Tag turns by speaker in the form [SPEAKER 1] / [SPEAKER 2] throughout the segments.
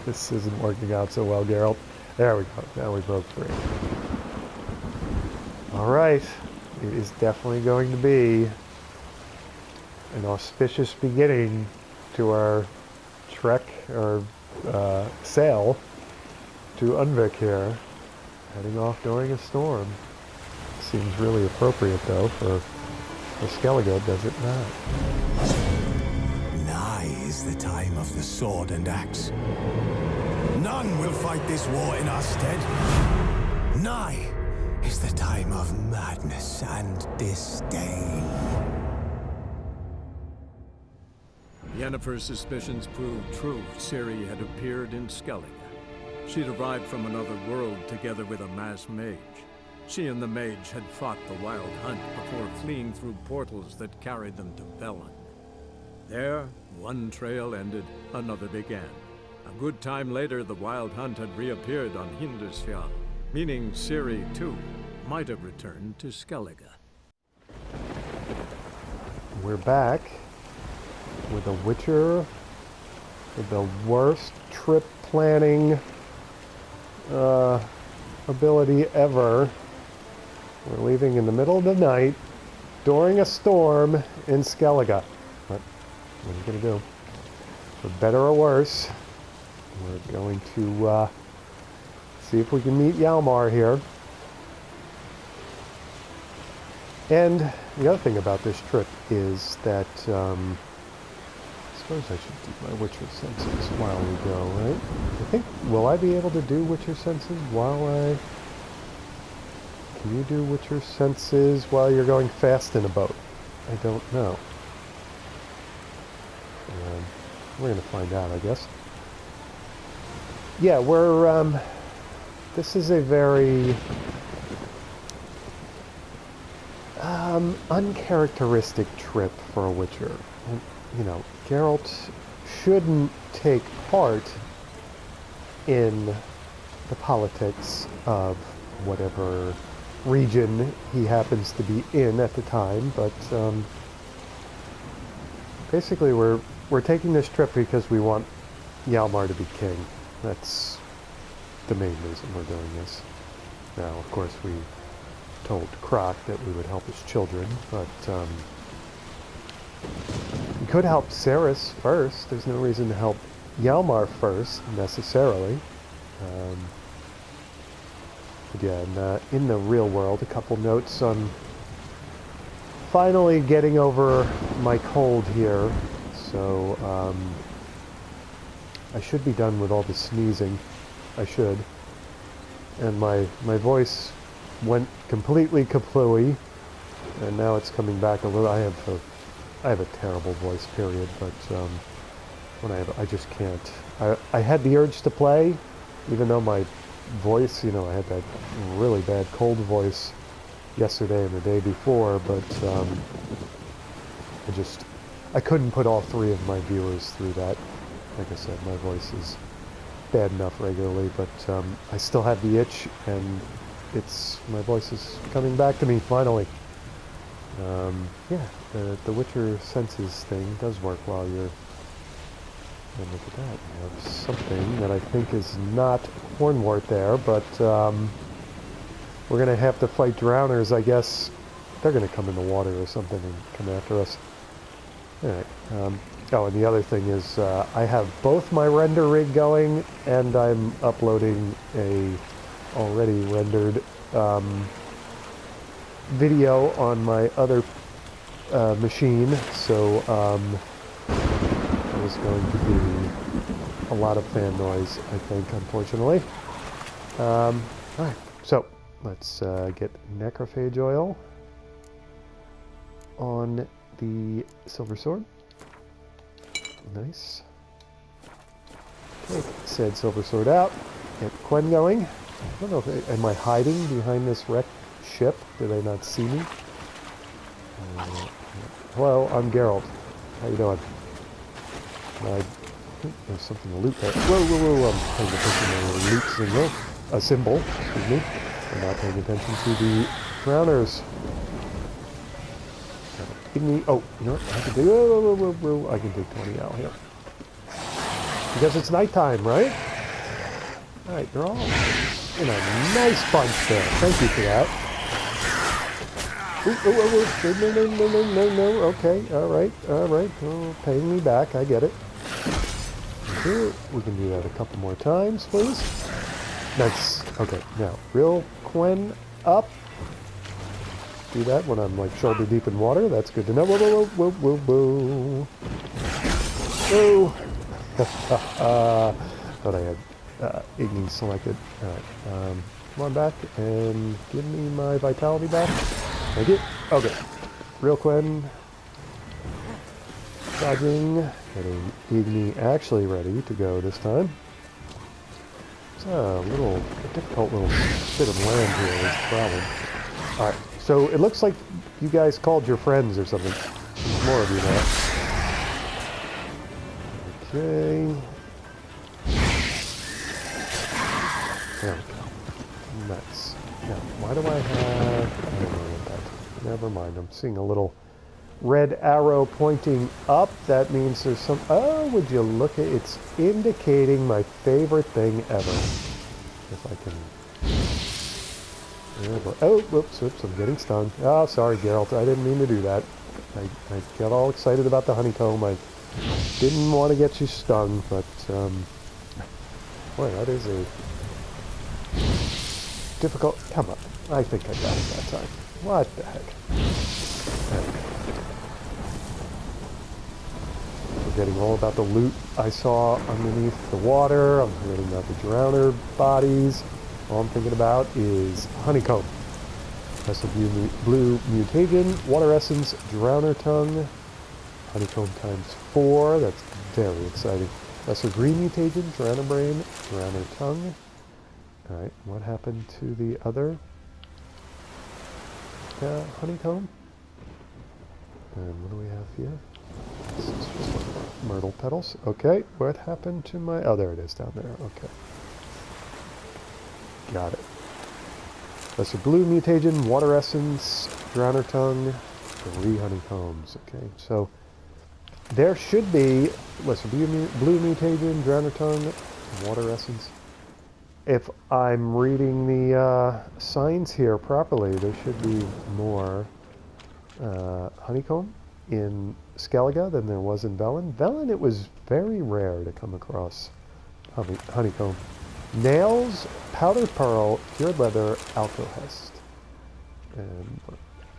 [SPEAKER 1] This isn't working out so well, Geralt. There we go. Now we broke free. Alright. It is definitely going to be an auspicious beginning to our trek, or sail, to Undvik here. Heading off during a storm. Seems really appropriate, though, for Skellige, does it not?
[SPEAKER 2] Nigh is the time of the sword and axe. None will fight this war in our stead. Nigh is the time of madness and disdain.
[SPEAKER 3] Yennefer's suspicions proved true. Ciri had appeared in Skellige. She'd arrived from another world together with a masked mage. She and the mage had fought the Wild Hunt before fleeing through portals that carried them to Velen. There, one trail ended, another began. A good time later, the Wild Hunt had reappeared on Hindarsfjall, meaning Ciri, too, might have returned to Skellige.
[SPEAKER 1] We're back with a Witcher with the worst trip planning ability ever. We're leaving in the middle of the night during a storm in Skellige. But what are you going to do? For better or worse, we're going to see if we can meet Hjalmar here. And the other thing about this trip is that I suppose I should do my Witcher senses while we go, right? I think, will I be able to do Witcher senses while I... Can you do Witcher senses while you're going fast in a boat? I don't know. We're going to find out, I guess. Yeah, we're... this is a very... uncharacteristic trip for a Witcher. And, you know, Geralt shouldn't take part in the politics of whatever region he happens to be in at the time, but basically we're taking this trip because we want Hjalmar to be king. That's the main reason we're doing this. Now, of course, we told Croc that we would help his children, but we could help Cerys first. There's no reason to help Hjalmar first, necessarily. Again, in the real world, a couple notes on finally getting over my cold here. So, I should be done with all the sneezing. I should. And my voice went completely kaplooey, and now it's coming back a little. I have a terrible voice, period, but I just can't. I had the urge to play, even though my voice, you know, I had that really bad cold voice yesterday and the day before, but I couldn't put all three of my viewers through that. Like I said, my voice is bad enough regularly, but I still have the itch, and my voice is coming back to me finally. Yeah, the Witcher senses thing does work while you're... And look at that, we have something that I think is not Hornwort there, but we're going to have to fight drowners, I guess. They're going to come in the water or something and come after us. Alright, oh, and the other thing is I have both my render rig going, and I'm uploading a already rendered video on my other machine, so there's going to be a lot of fan noise, I think, unfortunately. Alright, so let's get necrophage oil on the silver sword. Nice. Take said silver sword out. Get Quen going. I don't know if am I hiding behind this wrecked ship? Do they not see me? Hello, I'm Geralt. How you doing? I think there's something to loot there. Whoa! I'm paying attention to the loot signal. A symbol, excuse me. I'm not paying attention to the drowners. Give me... Oh, you know what I can do? Whoa. I can take 20 out here. Because it's nighttime, right? Alright, you're all in a nice bunch there. Thank you for that. Ooh, ooh, ooh, ooh. No, no, no, no, no, no. Okay, alright, alright. Oh, paying me back, I get it. Okay, we can do that a couple more times, please. Nice. Okay, now, real Quen up. Do that when I'm like shoulder deep in water. That's good to know. Whoa, whoa, whoa, whoa, whoa, whoa. Whoa. Thought I had Igni selected. Alright, come on back and give me my vitality back. Thank you. Okay. Real Quen. Dodging. Getting Igni actually ready to go this time. It's a difficult little bit of land here is the problem. Alright, so it looks like you guys called your friends or something. There's more of you now. Okay. There we go. Nice. Now, why do I have... I don't know what that... Never mind, I'm seeing a little red arrow pointing up. That means there's some... Oh, would you look at... It's indicating my favorite thing ever. If I can... Oh, whoops, whoops, I'm getting stung. Oh, sorry, Geralt, I didn't mean to do that. I got all excited about the honeycomb. I didn't want to get you stung, but, boy, that is a difficult... Come on, I think I got it that time. What the heck? Forgetting all about the loot I saw underneath the water. I'm forgetting about the drowner bodies. All I'm thinking about is honeycomb. Lesser blue mutagen, water essence, drowner tongue, honeycomb times 4. That's very exciting. Lesser green mutagen, drowner brain, drowner tongue. Alright, what happened to the other honeycomb? And what do we have here? This is just myrtle petals. Okay, what happened to my... Oh, there it is down there. Okay. Got it. Lesser blue mutagen, water essence, drowner tongue, 3 honeycombs. Okay, so there should be lesser blue mutagen, drowner tongue, water essence. If I'm reading the signs here properly, there should be more honeycomb in Skellige than there was in Velen. Velen, it was very rare to come across honeycomb. Nails, powdered pearl, cured leather, alcohest. And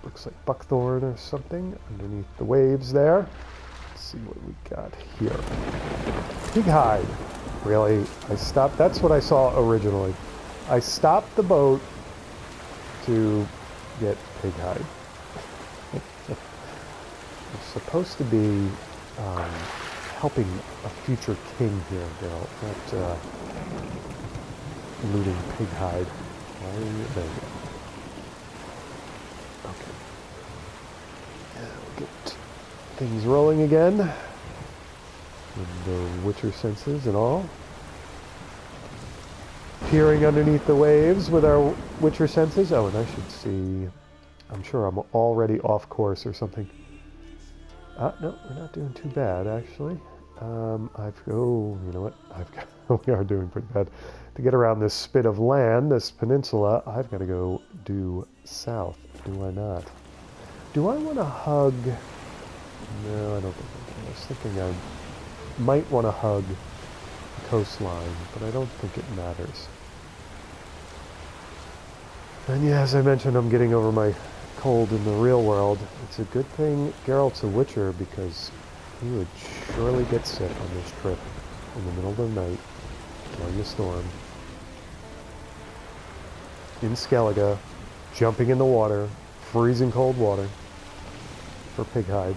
[SPEAKER 1] looks like buckthorn or something underneath the waves there. Let's see what we got here. Pig hide. Really? I stopped. That's what I saw originally. I stopped the boat to get pig hide. It's supposed to be helping a future king here, Geralt, not looting pig hide. Why are you there? You go. Okay. Yeah, we'll get things rolling again. With the Witcher senses and all. Peering underneath the waves with our Witcher senses. Oh, and I should see... I'm sure I'm already off course or something. No, we're not doing too bad, actually. Oh, you know what? We are doing pretty bad. To get around this spit of land, this peninsula, I've got to go due south. Do I not? Do I want to hug... No, I don't think I can. I was thinking I might want to hug the coastline, but I don't think it matters. And yeah, as I mentioned, I'm getting over my cold in the real world. It's a good thing Geralt's a Witcher, because he would surely get sick on this trip in the middle of the night during a storm. In Skellige, jumping in the water, freezing cold water for pig hide.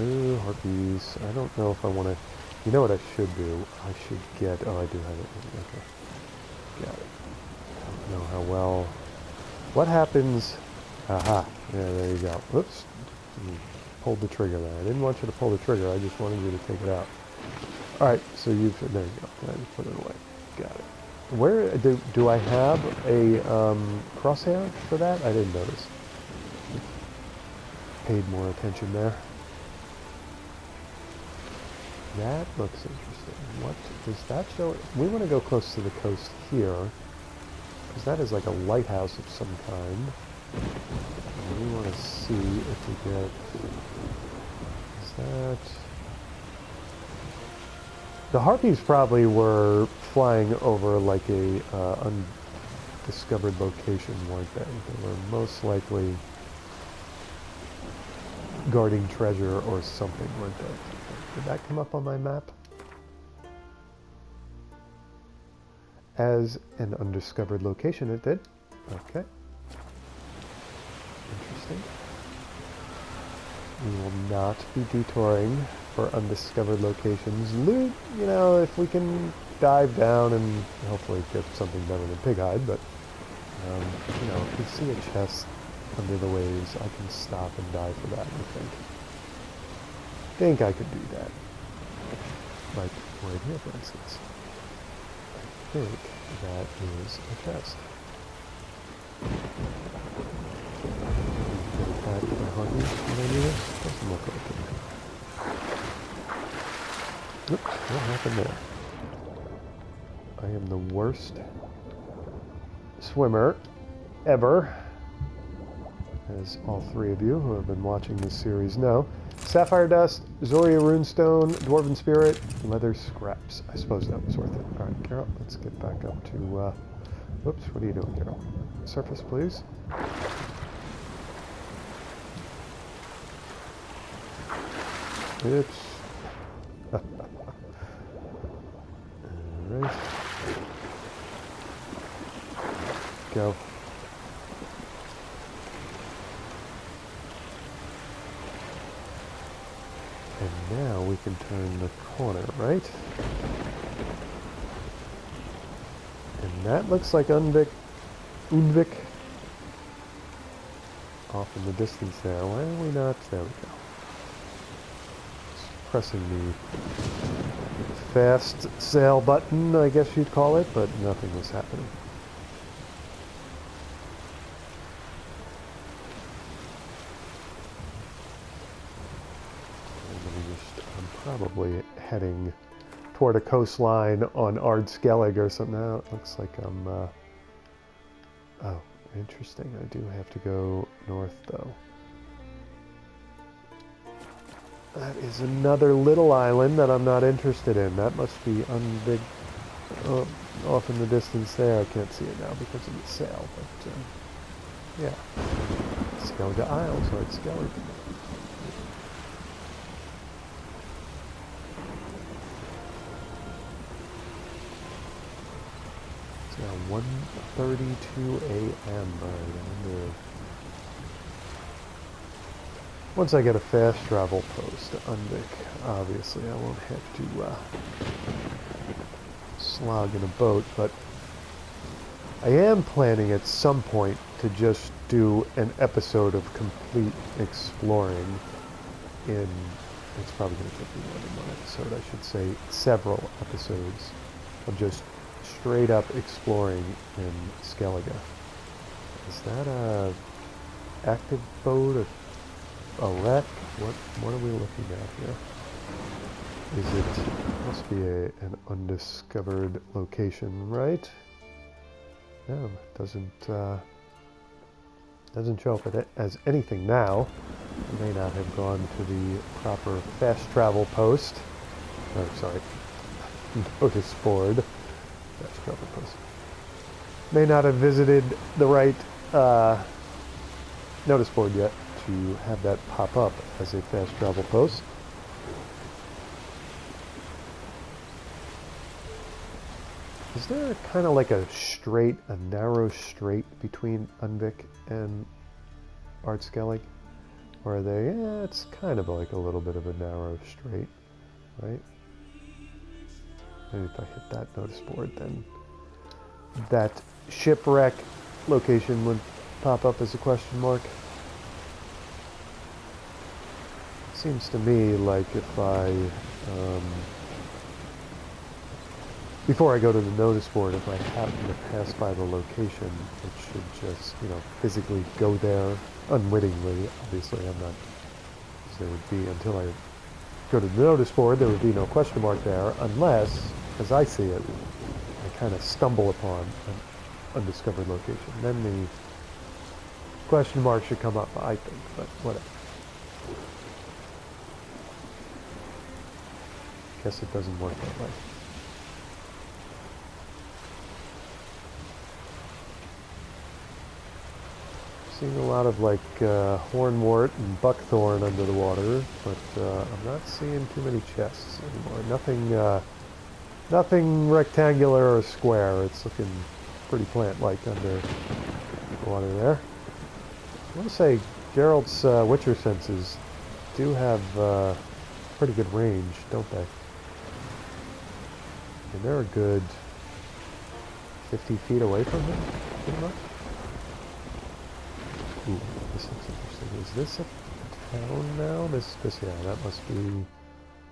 [SPEAKER 1] Ooh, harpies. I don't know if I want to... You know what I should do? I should get... Oh, I do have it. Okay. Got it. I don't know how well... What happens... Aha. Yeah, there you go. Whoops. You pulled the trigger there. I didn't want you to pull the trigger. I just wanted you to take it out. Alright, so you've... There you go. I just put it away. Got it. Where... Do I have a crosshair for that? I didn't notice. Paid more attention there. That looks interesting. What does that show? We want to go close to the coast here, because that is like a lighthouse of some kind. And we want to see if we get... Is that... The Harpies probably were flying over like a undiscovered location, weren't they? They were most likely guarding treasure or something, weren't they? Did that come up on my map? As an undiscovered location, it did. Okay. Interesting. We will not be detouring for undiscovered locations. Loot, you know, if we can dive down and hopefully get something better than pig hide, but, you know, if we see a chest under the waves, I can stop and die for that, I think. I think I could do that. Like, right here, for instance. I think that is a chest. Get it back to my Harpies when I do this? Doesn't look like it. Oops, what happened there? I am the worst swimmer ever, as all three of you who have been watching this series know. Sapphire Dust, Zoria Runestone, Dwarven Spirit, Leather Scraps. I suppose that was worth it. Alright, Geralt, let's get back up to, whoops, what are you doing, Geralt? Surface, please. Oops. Alright. Go. And now we can turn the corner, right? And that looks like Undvik off in the distance there. Why are we not? There we go. Just pressing the fast sail button, I guess you'd call it, but nothing was happening. I'm probably heading toward a coastline on Ardskelig or something. Now it looks like I'm, oh, interesting. I do have to go north, though. That is another little island that I'm not interested in. That must be Undvik, off in the distance there. I can't see it now because of the sail, but, yeah. Skellige Isles, Ardskelig. It's now 1:32 a.m. Once I get a fast travel post to Undvik, obviously I won't have to slog in a boat, but I am planning at some point to just do an episode of complete exploring in, it's probably going to take me more than one episode, I should say several episodes of just straight up exploring in Skellige. Is that a active boat, a wreck? What are we looking at here? Is it, must be an undiscovered location, right? No, it doesn't show up as anything now. It may not have gone to the proper fast travel post. Oh, sorry. Notice board. Fast travel post. May not have visited the right notice board yet to have that pop up as a fast travel post. Is there kind of like a narrow strait between Undvik and Ardskelig? Or are they, yeah, it's kind of like a little bit of a narrow strait, right? Maybe if I hit that notice board, then that shipwreck location would pop up as a question mark. Seems to me like if I, before I go to the notice board, if I happen to pass by the location, it should just, physically go there unwittingly. Obviously, I'm not, as there would be until I go to the notice board, there would be no question mark there, unless, as I see it, I kind of stumble upon an undiscovered location. Then the question mark should come up, I think, but whatever. Guess it doesn't work that way. Seeing a lot of like hornwort and buckthorn under the water, but I'm not seeing too many chests anymore. Nothing rectangular or square. It's looking pretty plant-like under the water there. I want to say Geralt's Witcher senses do have pretty good range, don't they? And they're a good 50 feet away from him, pretty much. Ooh, this looks interesting. Is this a town now? Yeah,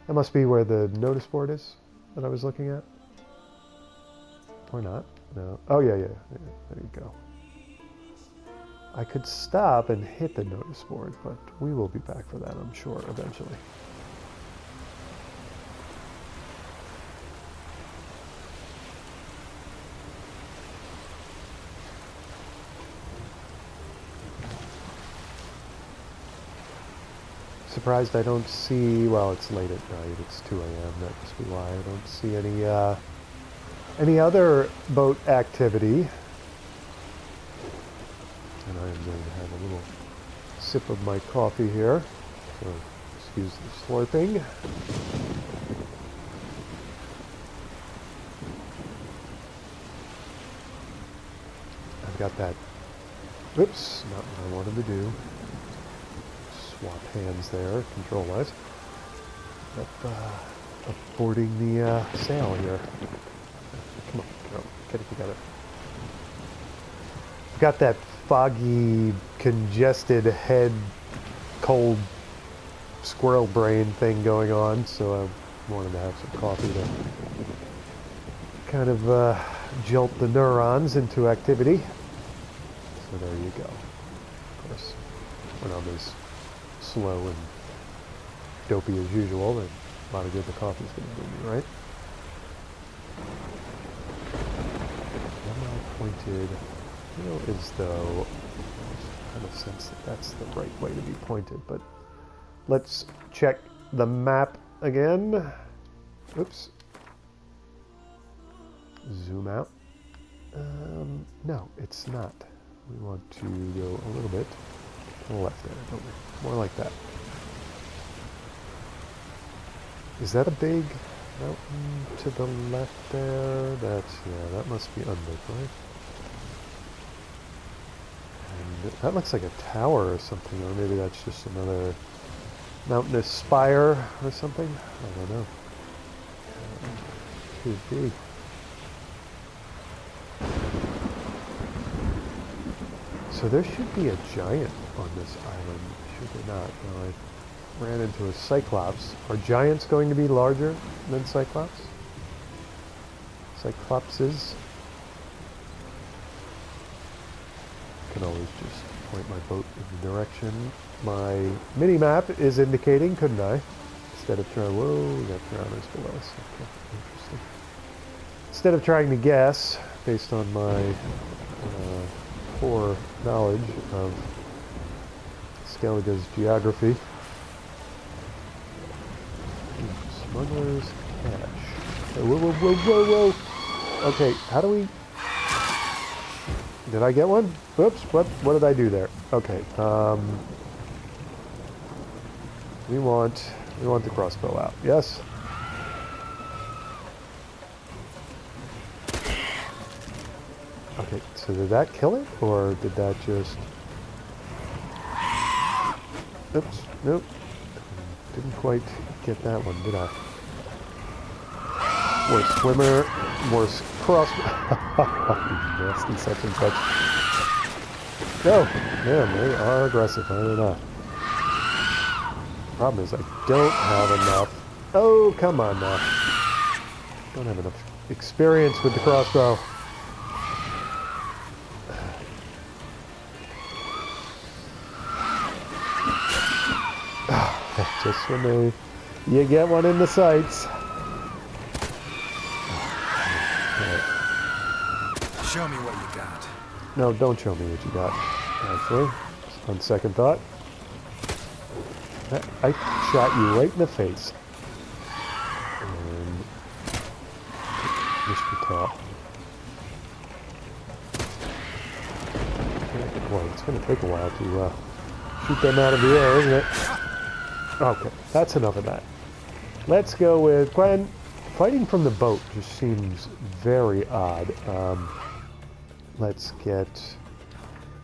[SPEAKER 1] that must be where the notice board is that I was looking at. Or not. No. Oh yeah. There you go. I could stop and hit the notice board, but we will be back for that, I'm sure, eventually. Surprised I don't see, well, it's late at night, it's 2 a.m., that must be why I don't see any other boat activity. And I am going to have a little sip of my coffee here, so excuse the slurping. I've got that, oops, not what I wanted to do. Swap hands there, control-wise. Up boarding the sail here. Come on, girl, get it together. I've got that foggy, congested head, cold squirrel brain thing going on, so I wanted to have some coffee to kind of jolt the neurons into activity. So there you go. Of course, when I'm as slow and dopey as usual, then a lot of good the coffee's going to do me, right? Am I pointed? I feel as though I kind of sense that that's the right way to be pointed, but let's check the map again. Oops. Zoom out. No, it's not. We want to go a little bit to the left there, don't we? More like that. Is that a big mountain to the left there? Yeah, that must be Undvik, right? And that looks like a tower or something, or maybe that's just another mountainous spire or something. I don't know. Could be. So there should be a giant on this island, should there not? No, I ran into a Cyclops. Are giants going to be larger than Cyclops? Cyclopses? I can always just point my boat in the direction my mini-map is indicating, couldn't I? Instead of trying, whoa, we got drowners below us. Okay, interesting. Instead of trying to guess, based on my poor knowledge of Skellige's geography. Smuggler's cache. Whoa, whoa, whoa, whoa, whoa! Okay, how do we... Did I get one? Whoops, what did I do there? Okay, we want the crossbow out, yes? Okay, so did that kill it, or did that just... Oops, nope. Didn't quite get that one, did I? Worse swimmer, worse crossbow. Nasty such and such. Go! Man, they are aggressive, are they not? Problem is, I don't have enough... Oh, come on now. Don't have enough experience with the crossbow. Just when they You get one in the sights.
[SPEAKER 2] Show me what you got.
[SPEAKER 1] No, don't show me what you got. Actually, on second thought, I shot you right in the face. And Mr. Top. Boy, it's going to take a while to shoot them out of the air, isn't it? Okay, that's enough of that. Let's go with Gwen. Fighting from the boat just seems very odd. Let's get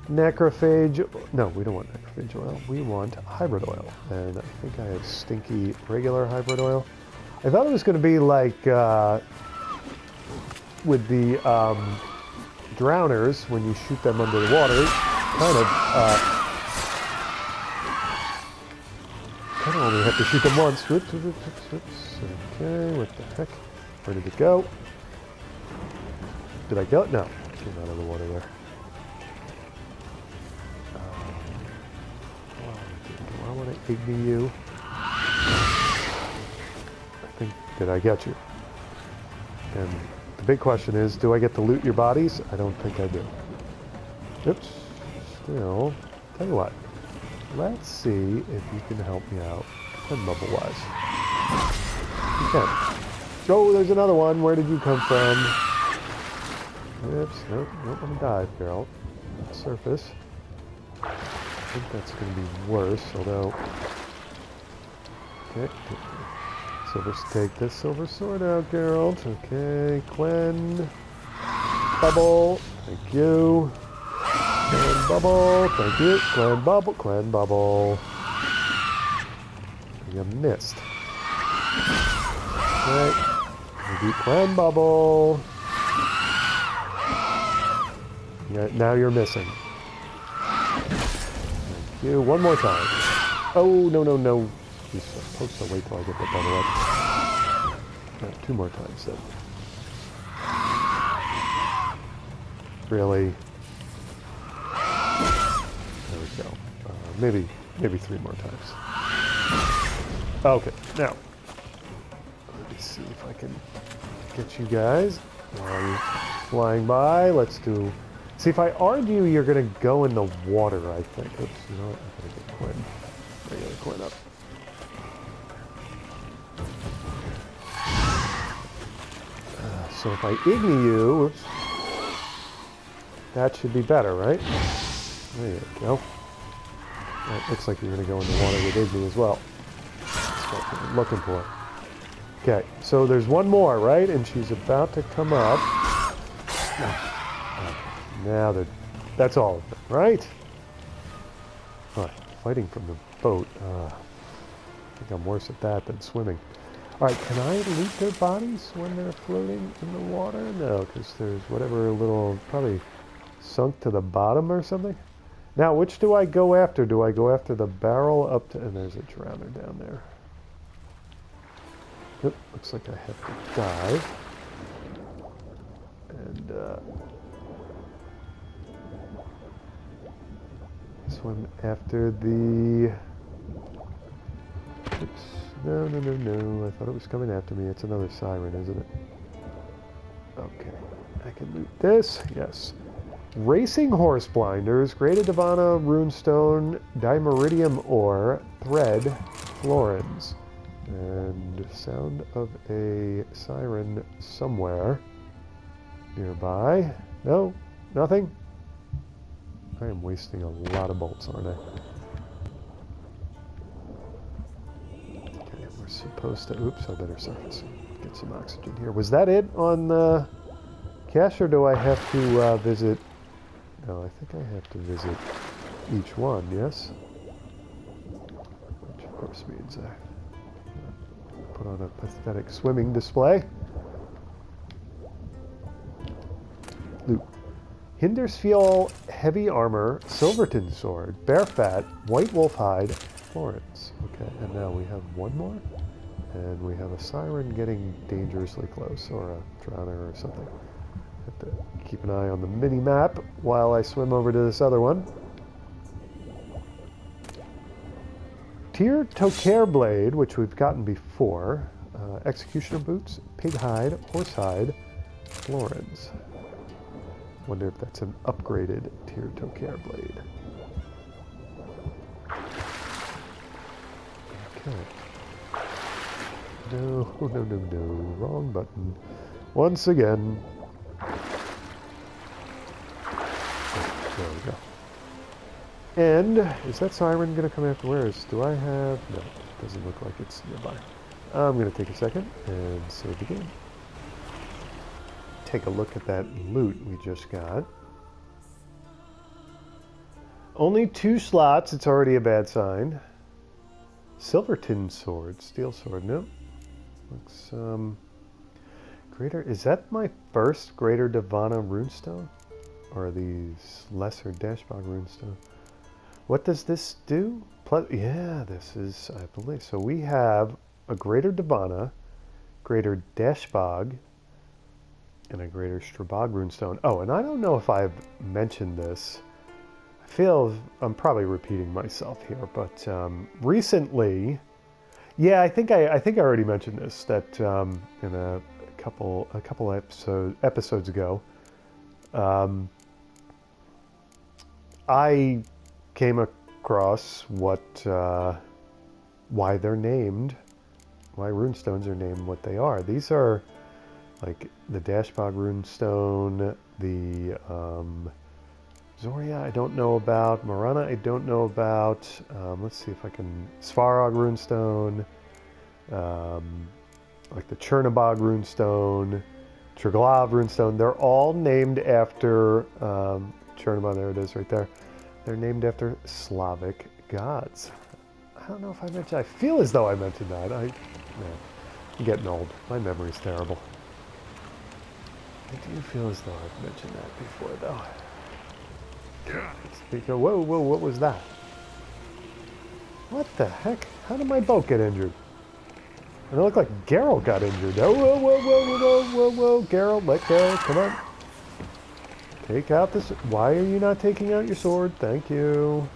[SPEAKER 1] necrophage. No, we don't want necrophage oil. We want hybrid oil. And I think I have stinky regular hybrid oil. I thought it was going to be like with the drowners when you shoot them under the water. Kind of only have to shoot them once. Whoops, whoops, whoops, whoops. Okay, what the heck? Where did it go? Did I kill it? No. Came out of the water there. Do I want to ignite you? I think, did I get you? And the big question is, do I get to loot your bodies? I don't think I do. Oops. Still, tell you what. Let's see if you can help me out. And bubble-wise. You can. Oh, there's another one. Where did you come from? Oops. Nope. Nope. I'm gonna dive, Geralt. Surface. I think that's going to be worse, although... Okay. Take this silver sword out, Geralt. Okay. Gwen. Bubble. Thank you. Glen bubble, thank you. Glen bubble, Glen bubble. You missed. Okay. Maybe Glen bubble. Yeah, now you're missing. Thank you. One more time. Oh, no, no, no. You're supposed to wait till I get the bubble up. No, two more times then. Really? There we go. Maybe three more times. Okay, now let me see if I can get you guys flying by. Let's do. See, if I argue, you're gonna go in the water. I think. Oops, you know what? I'm gonna get Quinn. Regular Quinn up. So if I ignite you, oops, that should be better, right? There you go. It looks like you're going to go in the water with Igni as well. That's what I'm looking for. Okay, so there's one more, right? And she's about to come up. Now that's all of them, right? All right, fighting from the boat. I think I'm worse at that than swimming. All right, can I loot their bodies when they're floating in the water? No, because there's whatever little, probably sunk to the bottom or something. Now, which do I go after? Do I go after the barrel up to... And there's a drowner down there. Oop, looks like I have to dive. And, swim after the... Oops. No, no, no, no. I thought it was coming after me. It's another siren, isn't it? Okay. I can loot this. Yes. Racing horse blinders, Greater Divana, runestone, dimeridium ore, thread, florins. And sound of a siren somewhere nearby. No, nothing. I am wasting a lot of bolts, aren't I? Okay, we're supposed to... Oops, I better surface. Get some oxygen here. Was that it on the cache, or do I have to visit... No, I think I have to visit each one, yes? Which of course means I put on a pathetic swimming display. Loot. Hindersfield heavy armor, Silverton sword, bear fat, white wolf hide, Florence. Okay, and now we have one more. And we have a siren getting dangerously close, or a drowner or something. Have to keep an eye on the mini-map while I swim over to this other one. Tyr Tokair Blade, which we've gotten before. Executioner Boots, Pig Hide, Horse Hide, Florins. Wonder if that's an upgraded Tyr Tokair Blade. Okay. No, no, no, no. Wrong button. Once again. There we go. And is that siren going to come after where's? Do I have... No, it doesn't look like it's nearby. I'm going to take a second and save the game. Take a look at that loot we just got. Only 2 slots. It's already a bad sign. Silverton sword. Steel sword. Nope. Looks, Greater... Is that my first Greater Divana runestone? Or are these lesser Dashbog runestone? What does this do? Plus, yeah, this is, I believe. So we have a Greater Divana, Greater Dashbog, and a Greater Strabog runestone. Oh, and I don't know if I've mentioned this. I feel I'm probably repeating myself here, but recently, yeah, I think I already mentioned this, that in a couple episodes ago, I came across why they're named, why runestones are named what they are. These are like the Dashbog runestone, the Zoria I don't know about, Marana I don't know about. Let's see if I can... Svarog runestone, like the Chernobog runestone, Triglav runestone. They're all named after Chernobog. There it is, right there. They're named after Slavic gods. I don't know if I mentioned... I feel as though I mentioned that. I'm getting old. My memory's terrible. I do feel as though I've mentioned that before, though. Whoa, whoa, what was that? What the heck? How did my boat get injured? And it looked like Geralt got injured. Oh, whoa, whoa, whoa, whoa, whoa, whoa, whoa. Geralt, let go. Come on. Take out this. Why are you not taking out your sword? Thank you.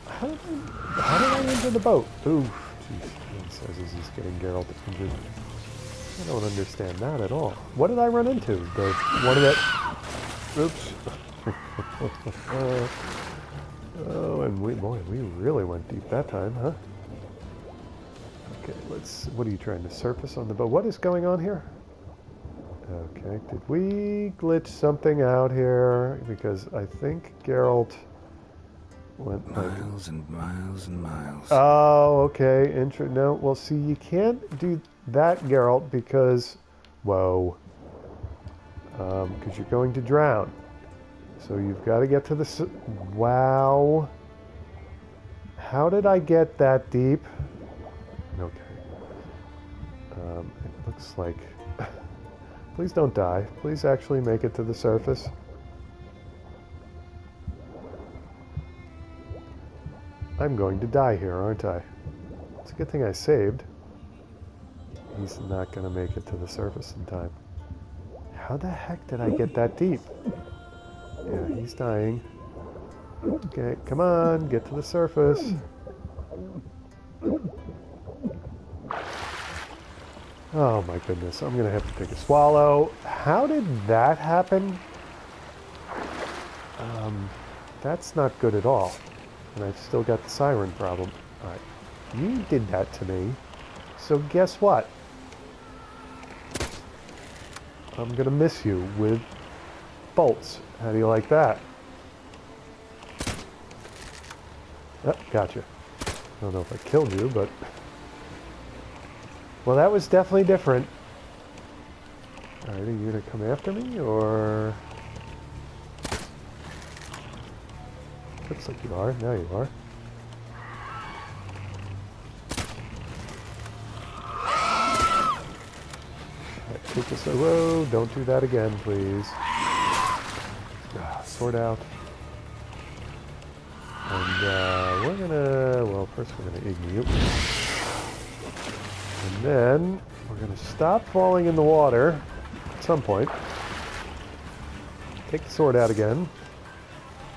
[SPEAKER 1] How did I injure the boat? Ooh, jeez. He says as he's getting Geralt injured. I don't understand that at all. What did I run into? The one of that... Oops. Oh, and we really went deep that time, huh? Okay, let's... What are you trying to surface on the boat? What is going on here? Okay, did we glitch something out here? Because I think Geralt went like...
[SPEAKER 2] Miles and miles and miles.
[SPEAKER 1] Oh, okay. No, well, see, you can't do that, Geralt, because... Whoa. Because you're going to drown. So you've got to get to the... Wow. How did I get that deep? Okay. It looks like... Please don't die. Please actually make it to the surface. I'm going to die here, aren't I? It's a good thing I saved. He's not going to make it to the surface in time. How the heck did I get that deep? Yeah, he's dying. Okay, come on, get to the surface. Oh my goodness, I'm going to have to take a swallow. How did that happen? That's not good at all. And I've still got the siren problem. Alright, you did that to me. So guess what? I'm going to miss you with bolts. How do you like that? Oh, gotcha. I don't know if I killed you, but... Well, that was definitely different. Alright, are you going to come after me, or... Looks like you are. Now you are. Right, take this... Whoa, don't do that again, please. Sword out. And we're gonna... Well, first we're gonna ignite you. And then we're going to stop falling in the water at some point. Take the sword out again.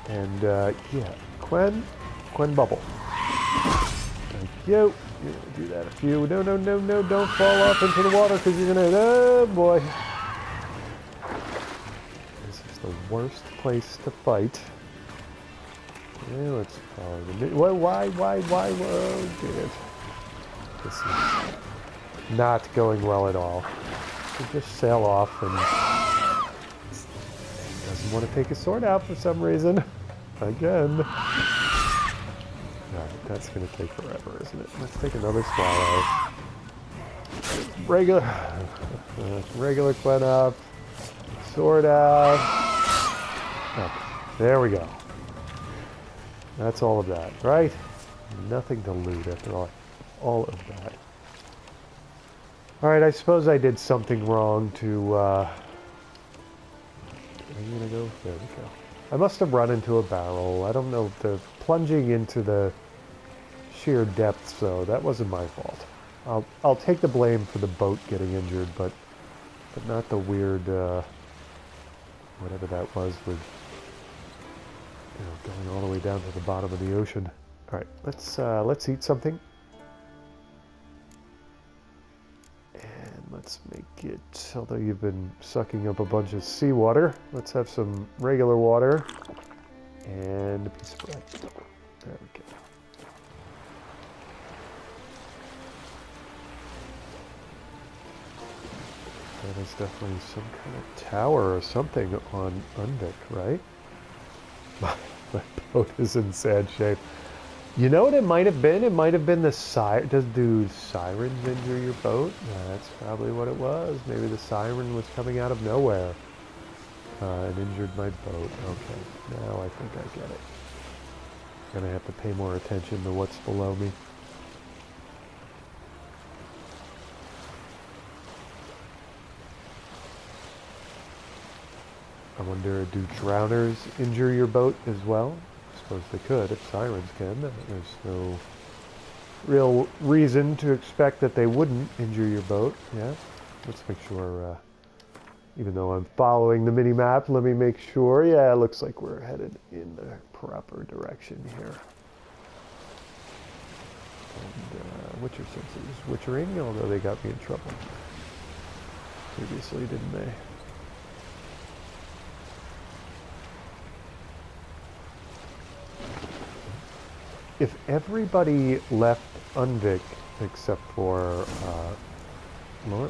[SPEAKER 1] And, yeah, Quen Bubble. you. Yeah, do that a few. No, no, no, no, don't fall off into the water because you're gonna, oh boy. This is the worst place to fight. Yeah, let's follow the, why, whoa, dude. This is not going well at all. So just sail off and doesn't want to take his sword out for some reason. Again. Alright, that's going to take forever, isn't it? Let's take another swallow. Regular Quen up. Sword out. Okay, there we go. That's all of that, right? Nothing to loot after all of that. Alright, I suppose I did something wrong to, where are you gonna go? There we go. I must have run into a barrel. I don't know if the plunging into the sheer depths, though. That wasn't my fault. I'll take the blame for the boat getting injured, but not the weird, whatever that was with, you know, going all the way down to the bottom of the ocean. All right, let's eat something, and let's make it. Although you've been sucking up a bunch of seawater, let's have some regular water and a piece of bread. There we go. That is definitely some kind of tower or something on Undvik, right? My boat is in sad shape. You know what it might have been? It might have been the siren. Do sirens injure your boat? That's probably what it was. Maybe the siren was coming out of nowhere and injured my boat. Okay, now I think I get it. I'm gonna have to pay more attention to what's below me. I wonder, do drowners injure your boat as well? I suppose they could, if sirens can. There's no real reason to expect that they wouldn't injure your boat. Yeah, let's make sure, even though I'm following the mini-map, let me make sure. Yeah, it looks like we're headed in the proper direction here. And Witcher senses witchering, although they got me in trouble previously, didn't they? If everybody left Undvik except for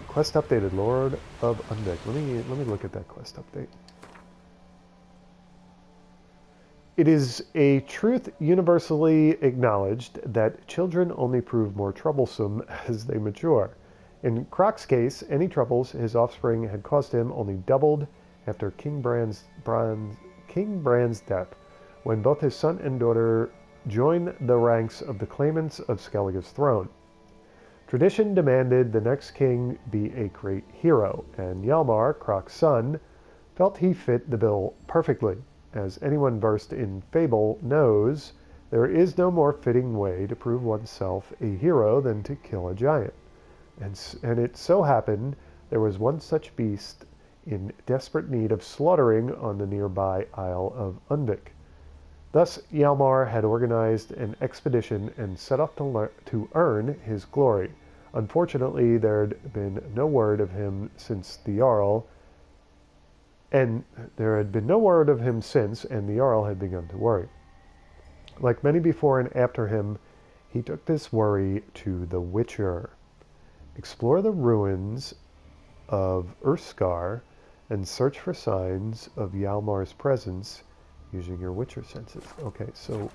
[SPEAKER 1] quest updated, Lord of Undvik. Let me look at that quest update. It is a truth universally acknowledged that children only prove more troublesome as they mature. In Croc's case, any troubles his offspring had caused him only doubled after King Brand's death, when both his son and daughter joined the ranks of the claimants of Skellige's throne. Tradition demanded the next king be a great hero, and Hjalmar, Croc's son, felt he fit the bill perfectly. As anyone versed in fable knows, there is no more fitting way to prove oneself a hero than to kill a giant. And it so happened there was one such beast in desperate need of slaughtering on the nearby Isle of Undvik. Thus, Hjalmar had organized an expedition and set off to earn his glory. Unfortunately, there'd been no word of him since the Jarl, and the Jarl had begun to worry. Like many before and after him, he took this worry to the Witcher. Explore the ruins of Urskar and search for signs of Hjalmar's presence using your Witcher senses. Okay, so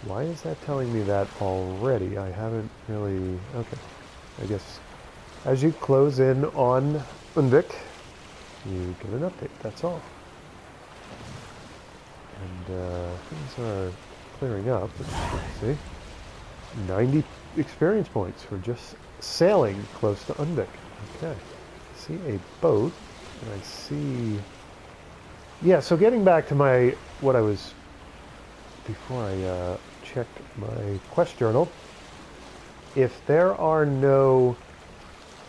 [SPEAKER 1] why is that telling me that already? I haven't really... Okay, I guess as you close in on Undvik, you get an update, that's all. And things are clearing up, let's see. 90 experience points for just sailing close to Undvik. Okay, I see a boat, and I see... Yeah, so getting back to what I was, before I checked my quest journal, if there are no,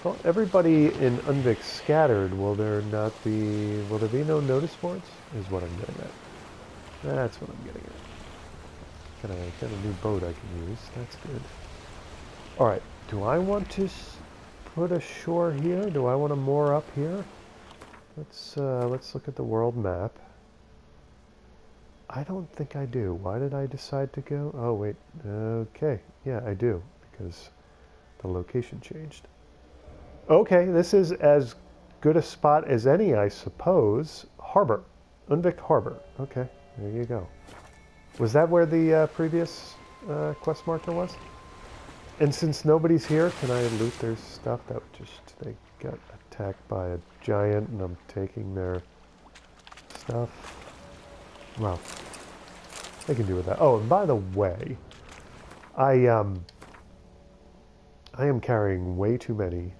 [SPEAKER 1] well, everybody in Undvik scattered, will there be no notice boards, is what I'm getting at. That's what I'm getting at. Got a new boat I can use, that's good. Alright, do I want to put a shore here? Do I want to moor up here? Let's look at the world map. I don't think I do. Why did I decide to go? Oh, wait. Okay. Yeah, I do. Because the location changed. Okay, this is as good a spot as any, I suppose. Harbor. Undvik Harbor. Okay, there you go. Was that where the previous quest marker was? And since nobody's here, can I loot their stuff? That would just... They got attacked by a giant and I'm taking their stuff. Well, they can do with that. Oh, and by the way, I am carrying way too many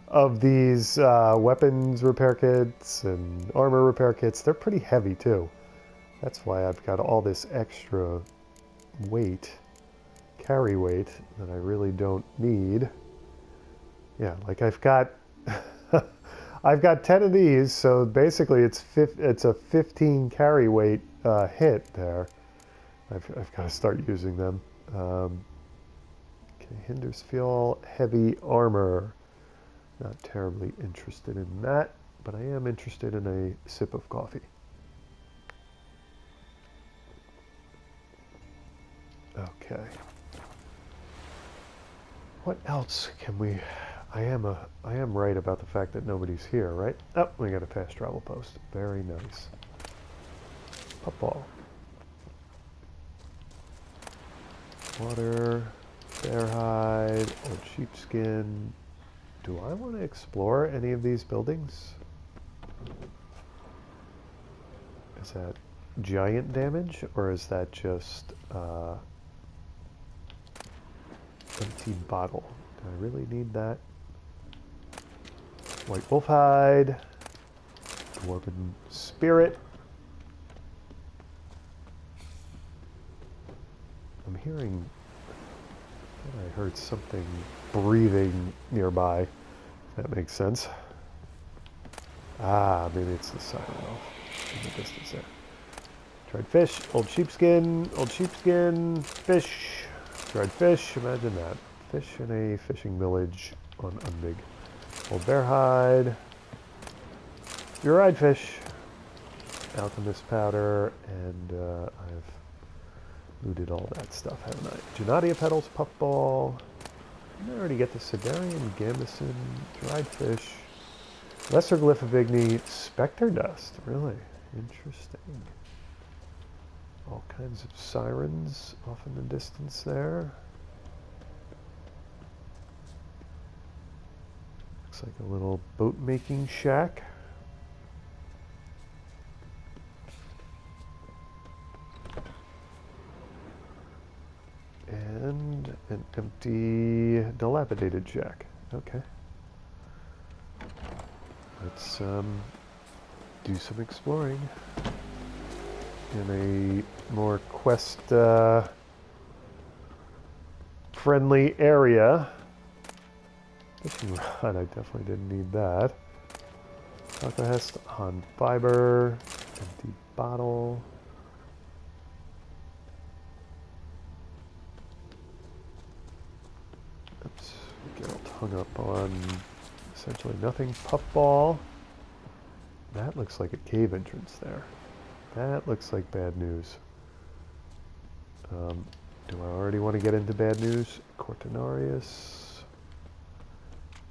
[SPEAKER 1] of these weapons repair kits and armor repair kits. They're pretty heavy too. That's why I've got all this extra weight, carry weight, that I really don't need. Yeah, like I've got I've got 10 of these, so basically it's a 15 carry weight hit there. I've got to start using them. Okay, hinders fuel, heavy armor. Not terribly interested in that, but I am interested in a sip of coffee. Okay. What else can we... I am right about the fact that nobody's here, right? Oh, we got a fast travel post. Very nice. Puffball. Water, bear hide, old sheepskin. Do I want to explore any of these buildings? Is that giant damage, or is that just empty bottle? Do I really need that? White wolf hide, dwarven spirit. I'm hearing... I heard something breathing nearby. That makes sense. Ah, maybe it's the siren elf in the distance there. Dried fish, old sheepskin, fish, dried fish, imagine that. Fish in a fishing village on Undvik. Old bear hide, dried fish, alchemist powder, and I've looted all that stuff, haven't I? Genadia petals, puffball. I already get the Sidarian gambeson, dried fish, lesser glyph of Igni, specter dust. Really interesting. All kinds of sirens off in the distance there. Looks like a little boat making shack. And an empty, dilapidated shack. Okay. Let's do some exploring in a more quest friendly area. Fishing rod, I definitely didn't need that. Alcohest on fiber, empty bottle. Oops, Geralt hung up on essentially nothing. Puffball. That looks like a cave entrance there. That looks like bad news. Do I already want to get into bad news? Cortinarius.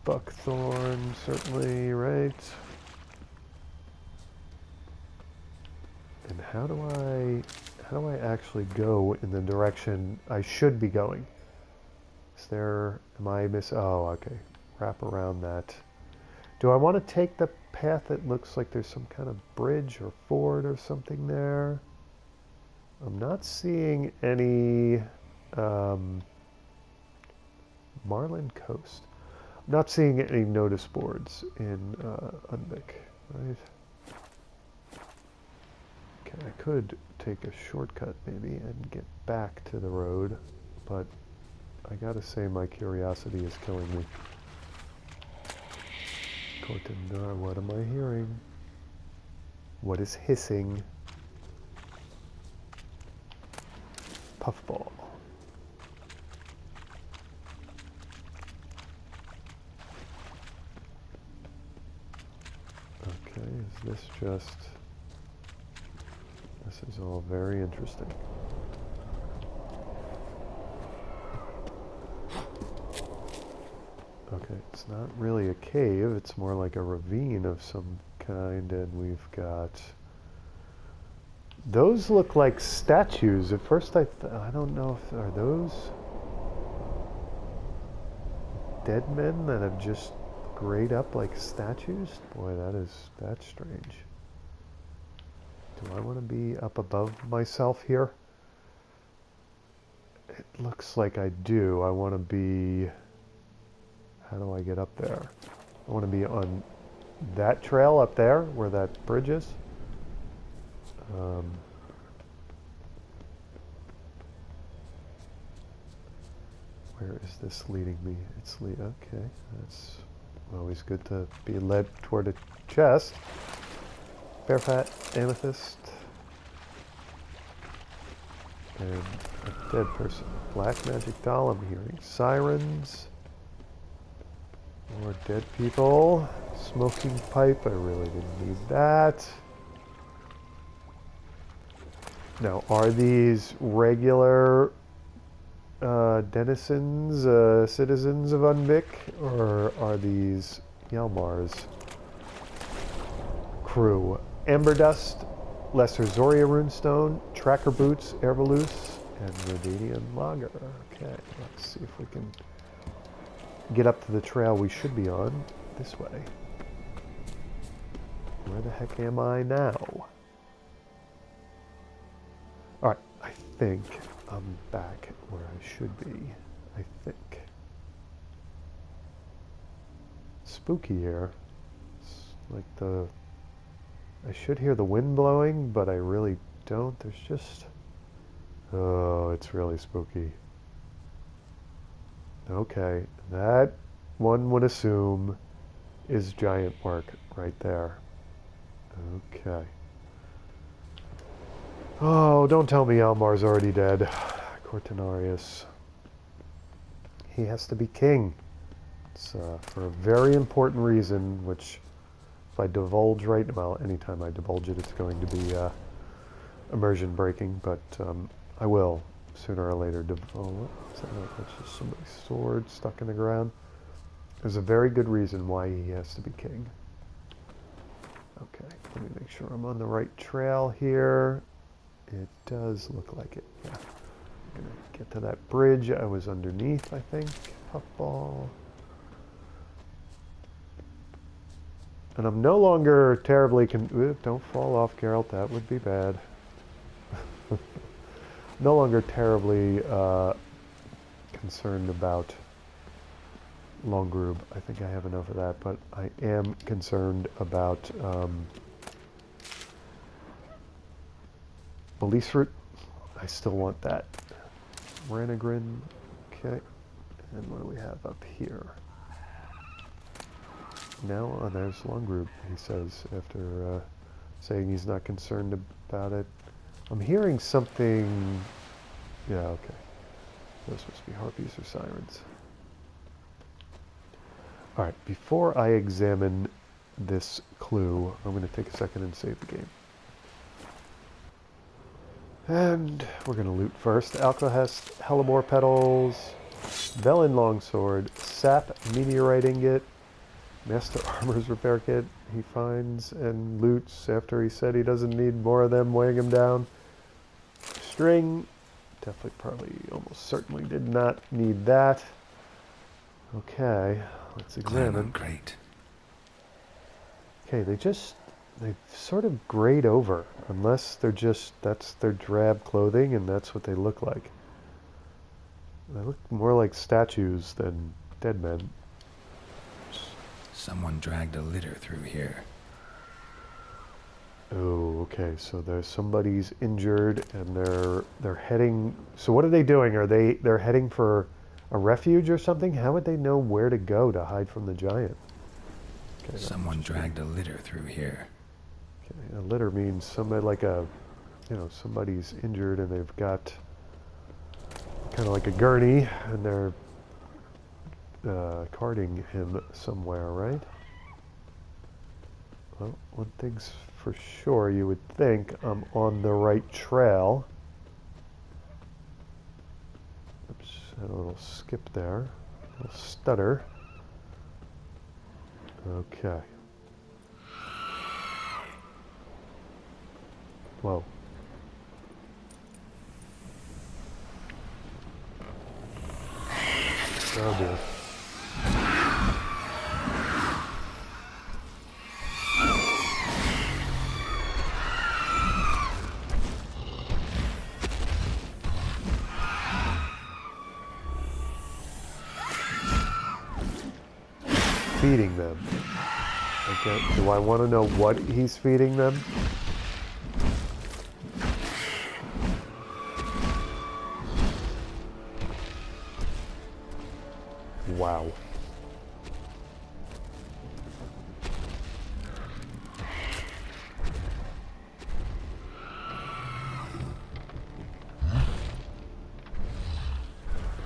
[SPEAKER 1] Buckthorn, certainly, right? And how do I actually go in the direction I should be going? Is there, am I oh, okay. Wrap around that. Do I want to take the path that looks like there's some kind of bridge or ford or something there? I'm not seeing any Marlin Coast. I'm not seeing any notice boards in Undvik, right? Okay, I could take a shortcut maybe and get back to the road, but I gotta say my curiosity is killing me. Cortinar, what am I hearing? What is hissing? Puffball. Okay, is this just... This is all very interesting. Okay, it's not really a cave, it's more like a ravine of some kind, and we've got... Those look like statues. At first I don't know if... Are those dead men that have just grayed up like statues? Boy, that's strange. Do I want to be up above myself here? It looks like I do. I want to be... How do I get up there? I want to be on that trail up there where that bridge is. Where is this leading me? It's okay. That's always good to be led toward a chest. Bear fat, amethyst, and a dead person. Black magic doll. I'm hearing sirens. More dead people. Smoking pipe. I really didn't need that. Now, are these regular denizens, citizens of Undvik, or are these Yalmar's crew? Amber dust, lesser Zoria runestone, tracker boots, Ervalus, and Redanian lager. Okay, let's see if we can get up to the trail we should be on this way. Where the heck am I now? Alright, I think I'm back where I should be. I think. Spooky here. It's like the... I should hear the wind blowing, but I really don't. There's just... Oh, it's really spooky. Okay, that one would assume is giant mark right there. Okay. Oh, don't tell me Almar's already dead. Cortinarius. He has to be king. It's for a very important reason, which if I divulge right, well, anytime I divulge it, it's going to be immersion breaking, but I will sooner or later. Oh, what is that? That's just somebody's sword stuck in the ground. There's a very good reason why he has to be king. Okay, let me make sure I'm on the right trail here. It does look like it, yeah. I'm gonna get to that bridge I was underneath, I think. Puffball. And I'm no longer terribly don't fall off, Geralt, that would be bad. No longer terribly concerned about Longrube. I think I have enough of that, but I am concerned about Belize fruit. I still want that. Ranagrin. Okay. And what do we have up here? Now, oh, there's Longrube, he says, after saying he's not concerned about it. I'm hearing something... Yeah, okay. Those supposed to be harpies or sirens. Alright, before I examine this clue, I'm going to take a second and save the game. And we're going to loot first. Alcohest, Hellebore Petals, Velen Longsword, Sap Meteorite Ingot, Master Armor's Repair Kit he finds and loots after he said he doesn't need more of them weighing him down. String, definitely probably almost certainly did not need that. Okay, let's examine.
[SPEAKER 2] Great.
[SPEAKER 1] Okay, they sort of grayed over, unless they're just, that's their drab clothing and that's what they look like. They look more like statues than dead men.
[SPEAKER 2] Someone dragged a litter through here.
[SPEAKER 1] Oh, okay, so there's somebody's injured and they're heading, so what are they doing? They're heading for a refuge or something? How would they know where to go to hide from the giant? Okay,
[SPEAKER 2] someone dragged a litter through here.
[SPEAKER 1] Okay, a litter means somebody like a, somebody's injured and they've got kind of like a gurney and they're carting him somewhere, right? Well, one thing's for sure, you would think I'm on the right trail. Oops, had a little skip there. A little stutter. Okay. Whoa. Oh dear. Feeding them. Okay, do I want to know what he's feeding them? Wow.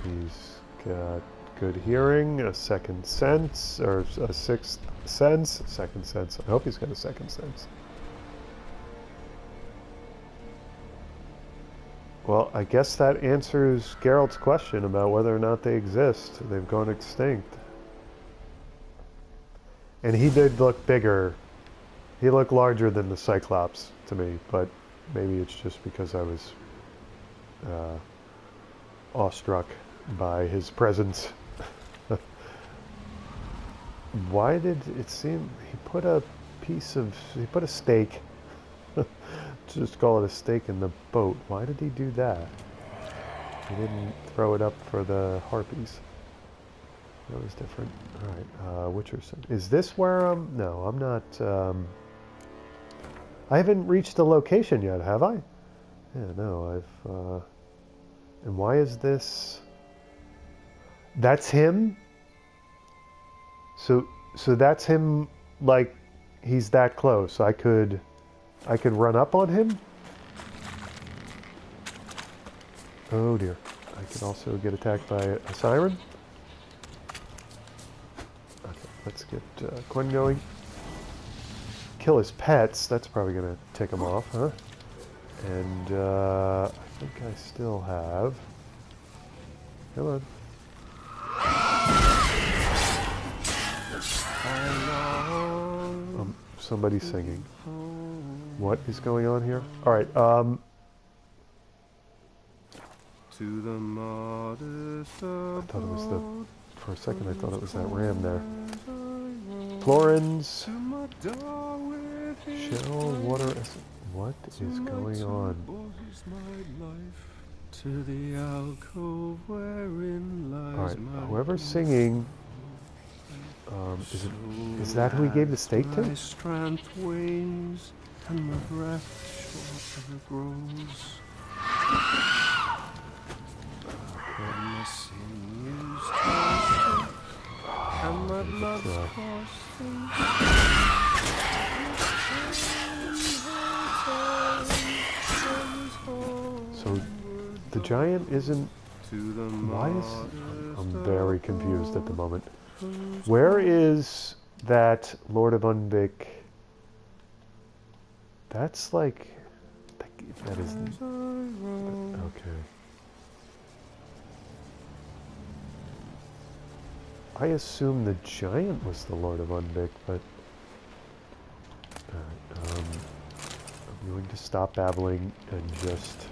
[SPEAKER 1] He's got good hearing, a second sense, or a sixth sense, second sense. I hope he's got a second sense. Well, I guess that answers Geralt's question about whether or not they exist. They've gone extinct. And he did look bigger. He looked larger than the Cyclops to me, but maybe it's just because I was awestruck by his presence. Why did it seem he put a steak, just call it a steak in the boat? Why did he do that? He didn't throw it up for the harpies. That was different. All right, Witcherson. Is this where I'm? No, I'm not. I haven't reached the location yet, have I? Yeah, no, I've. And why is this? That's him? So that's him, like, he's that close. I could run up on him? Oh dear. I could also get attacked by a siren? Okay, let's get Quinn going. Kill his pets, that's probably gonna tick him off, huh? And I think I still have... Come on. Somebody's singing. What is going on here? All right.
[SPEAKER 4] To the modest
[SPEAKER 1] I thought it was the. For a second, I thought it was that ram there. Florins. Shell water. What is going on?
[SPEAKER 4] To the alcove wherein lies.
[SPEAKER 1] All right. Whoever's singing. Is that who he gave the steak to?
[SPEAKER 4] My strength wanes and my breath shorter grows. When my sinews twisted and my blood coursing.
[SPEAKER 1] So the giant isn't. Why is? I'm very confused at the moment. Where is that Lord of Undvik? That's like... That is... Okay. I assume the giant was the Lord of Undvik, but... Alright, I'm going to stop babbling and just...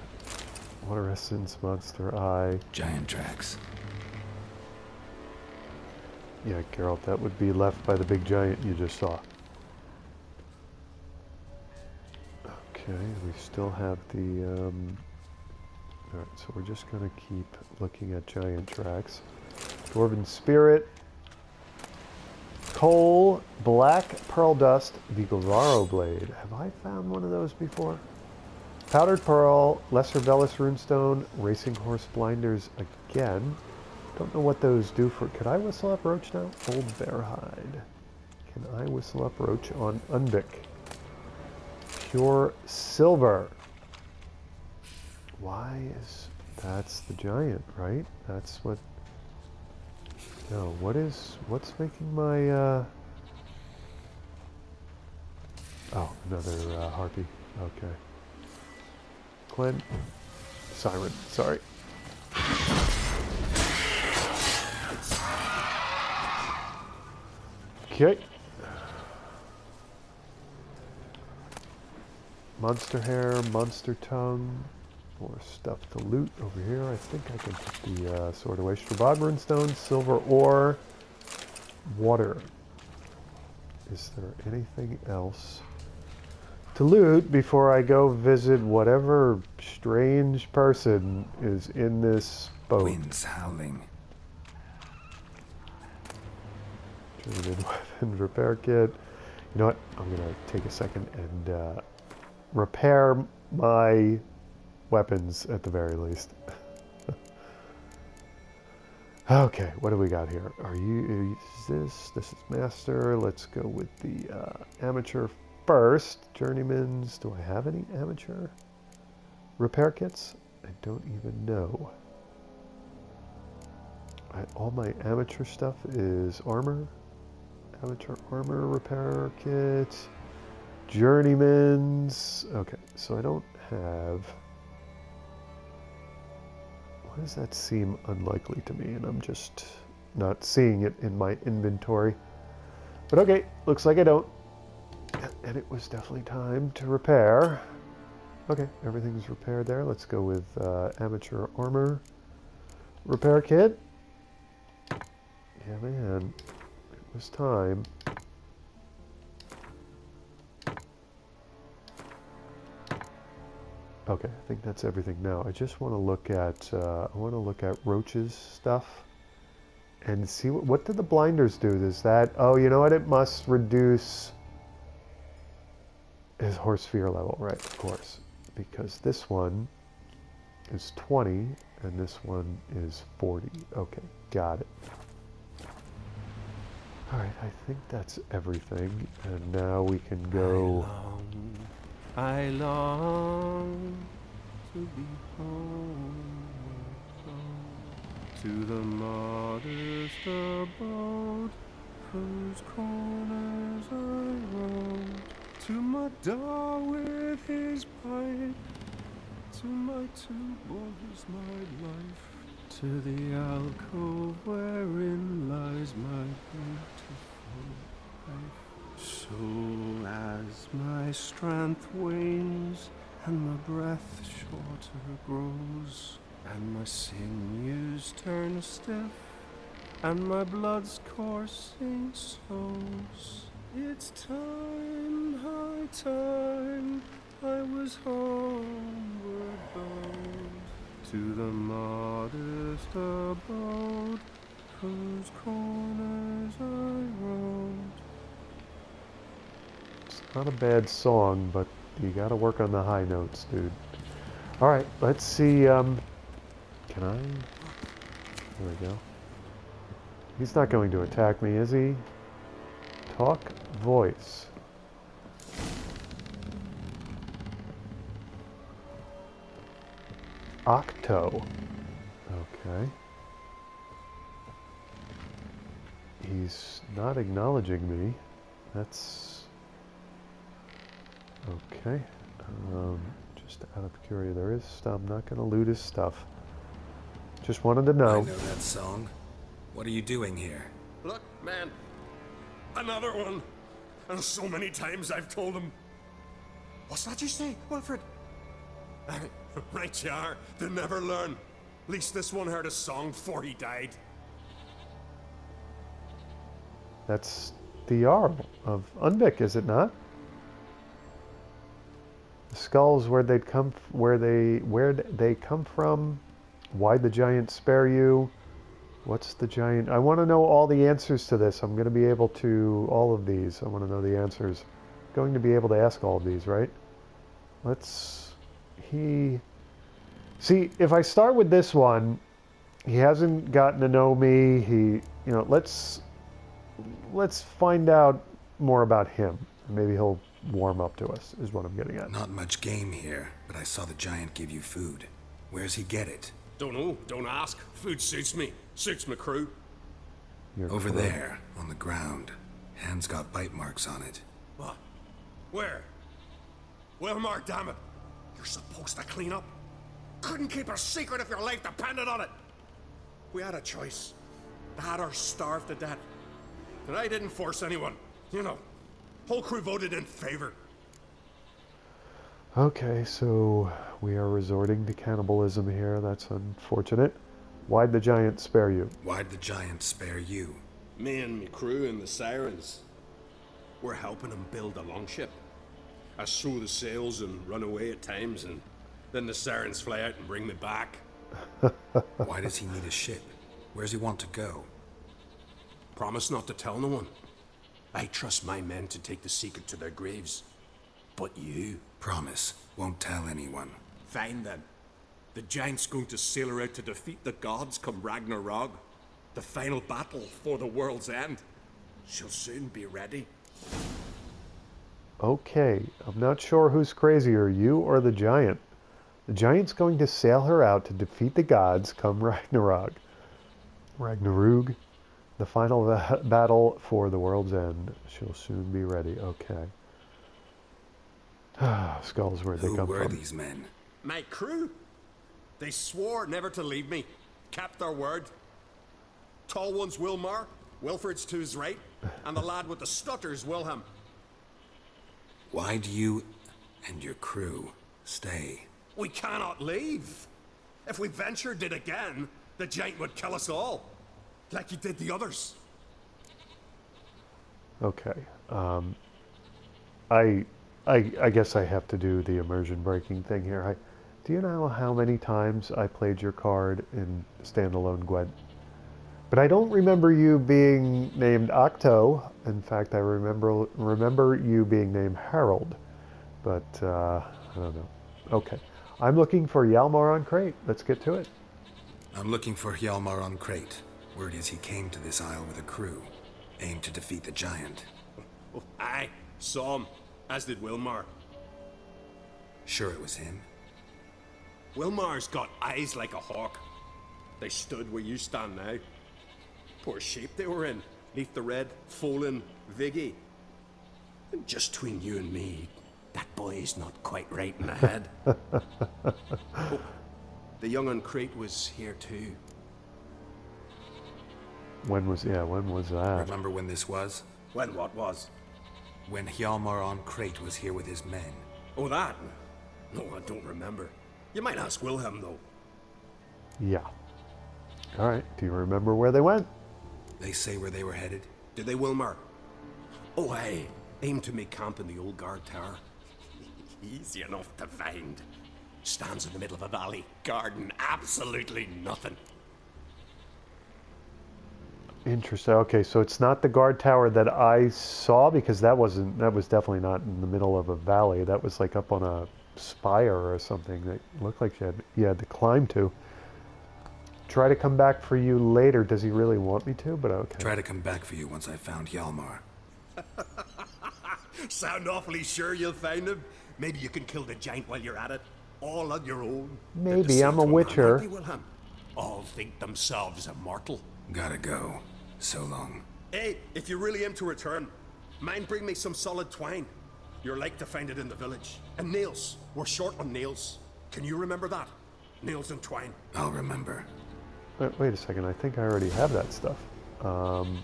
[SPEAKER 1] Water Essence, Monster Eye...
[SPEAKER 2] Giant tracks.
[SPEAKER 1] Yeah, Geralt, that would be left by the big giant you just saw. Okay, we still have the... Alright, so we're just going to keep looking at giant tracks. Dwarven Spirit. Coal, Black Pearl Dust, Vigilvaro Blade. Have I found one of those before? Powdered Pearl, Lesser Velis Runestone, Racing Horse Blinders again. Don't know what those do for... Could I whistle up Roach now? Old Bear Hide. Can I whistle up Roach on Undvik? Pure Silver. Why is... That's the giant, right? That's what... No, what is... What's making my, Oh, another harpy. Okay. Glenn. Siren, sorry. Okay. Monster hair, monster tongue. More stuff to loot over here. I think I can put the sword away. Strabog stone, silver ore, water. Is there anything else to loot before I go visit whatever strange person is in this boat?
[SPEAKER 2] Winds howling.
[SPEAKER 1] Traded weapon repair kit. You know what? I'm gonna take a second and repair my weapons at the very least. Okay, what do we got here? Is this is master. Let's go with the amateur first. Journeymans. Do I have any amateur repair kits? I don't even know. All my amateur stuff is armor. Amateur armor repair kit. Journeymans. Okay, so I don't have... Why does that seem unlikely to me? And I'm just not seeing it in my inventory. But okay, looks like I don't. And it was definitely time to repair. Okay, everything's repaired there. Let's go with amateur armor repair kit. Yeah, man, it was time. Okay, I think that's everything now. I just want to look at Roach's stuff and see what did the blinders do? Does that? Oh, you know what? It must reduce his horse fear level, right? Of course, because this one is 20 and this one is 40. Okay, got it. All right, I think that's everything, and now we can go.
[SPEAKER 4] I long to be home, to the modest abode whose corners I roam, to my dog with his pipe, to my two boys, my life, to the alcove wherein lies my beautiful wife. So as my strength wanes and my breath shorter grows, and my sinews turn stiff and my blood's coursing slows, it's time, high time, I was homeward bound, to the modest abode whose corners I roamed.
[SPEAKER 1] Not a bad song, but you gotta work on the high notes, dude. Alright, let's see, can I? There we go. He's not going to attack me, is he? Talk voice. Octo. Okay. He's not acknowledging me. That's... Okay, just out of curiosity, there is stuff. I'm not going to loot his stuff. Just wanted to know.
[SPEAKER 2] I know that song. What are you doing here?
[SPEAKER 4] Look, man, another one. And so many times I've told him. What's that you say, Wilfred? Right you are. They never learn. At least this one heard a song before he died.
[SPEAKER 1] That's the Jarl of Undvik, is it not? The skulls, where'd they come from? Why'd the giant spare you? What's the giant? I want to know all the answers to this. I'm going to be able to all of these. I want to know the answers. I'm going to be able to ask all of these, right? See, if I start with this one, he hasn't gotten to know me. Let's find out more about him. Maybe he'll warm up to us, is what I'm getting at.
[SPEAKER 2] Not much game here, but I saw the giant give you food. Where's he get it?
[SPEAKER 4] Don't know, don't ask. Food suits me, suits my crew.
[SPEAKER 2] Over there, on the ground. Hand's got bite marks on it.
[SPEAKER 4] What? Where? Wilmar, damn it. You're supposed to clean up. Couldn't keep a secret if your life depended on it. We had a choice. That or starve to death. And I didn't force anyone. You know, whole crew voted in favor.
[SPEAKER 1] Okay, so we are resorting to cannibalism here. That's unfortunate. Why'd the giant spare you?
[SPEAKER 2] Why'd the giant spare you?
[SPEAKER 4] Me and my crew and the Sirens. We're helping him build a longship. I sew the sails and run away at times, and then the Sirens fly out and bring me back.
[SPEAKER 2] Why does he need a ship? Where's he want to go?
[SPEAKER 4] Promise not to tell no one. I trust my men to take the secret to their graves. But you...
[SPEAKER 2] Promise, won't tell anyone.
[SPEAKER 4] Fine then. The giant's going to sail her out to defeat the gods come Ragnarok. The final battle for the world's end. She'll soon be ready.
[SPEAKER 1] Okay, I'm not sure who's crazier, you or the giant. The giant's going to sail her out to defeat the gods come Ragnarok. Ragnarug, the final battle for the world's end. She'll soon be ready. Okay. Skulls, where'd they come from?
[SPEAKER 2] Who were these men?
[SPEAKER 4] My crew. They swore never to leave me. Kept their word. Tall one's Wilmar. Wilfred's to his right. And the lad with the stutter's Wilhelm.
[SPEAKER 2] Why do you and your crew stay?
[SPEAKER 4] We cannot leave. If we ventured it again, the giant would kill us all. Like he did the others.
[SPEAKER 1] Okay. I guess I have to do the immersion breaking thing here. Do you know how many times I played your card in Standalone Gwent? But I don't remember you being named Octo. In fact, I remember you being named Harold. But, I don't know. Okay. I'm looking for Hjalmar on Crate. Let's get to it.
[SPEAKER 2] I'm looking for Hjalmar on Crate. Word is he came to this isle with a crew. Aimed to defeat the giant.
[SPEAKER 4] Oh, aye. Saw him. As did Wilmar.
[SPEAKER 2] Sure it was him?
[SPEAKER 4] Wilmar's got eyes like a hawk. They stood where you stand now. Poor shape they were in. Neath the red, Folin, Viggy. And just between you and me, that boy's not quite right in the head. Oh, the young on Crate was here too.
[SPEAKER 1] When was that?
[SPEAKER 2] Remember when this was?
[SPEAKER 4] When what was?
[SPEAKER 2] When Hjalmar on Crate was here with his men.
[SPEAKER 4] Oh, that? No, I don't remember. You might ask Wilhelm, though.
[SPEAKER 1] Yeah. All right. Do you remember where they went?
[SPEAKER 2] They say where they were headed?
[SPEAKER 4] Did they, Wilmar? Oh, aye. Aim to make camp in the old guard tower. Easy enough to find. Stands in the middle of a valley. Garden, absolutely nothing.
[SPEAKER 1] Interesting. Okay, so it's not the guard tower that I saw, because that was definitely not in the middle of a valley. That was like up on a spire or something that looked like you had to climb to. Try to come back for you later. Does he really want me to? But okay.
[SPEAKER 2] Try to come back for you once I found Hjalmar.
[SPEAKER 4] Sound awfully sure you'll find him? Maybe you can kill the giant while you're at it. All on your own.
[SPEAKER 1] Maybe. I'm a witcher.
[SPEAKER 4] All think themselves immortal.
[SPEAKER 2] Gotta go. So long.
[SPEAKER 4] Hey, if you really aim to return, mind bring me some solid twine. You're like to find it in the village. And nails. We're short on nails. Can you remember that? Nails and twine.
[SPEAKER 2] I'll remember.
[SPEAKER 1] Wait a second. I think I already have that stuff. Alright,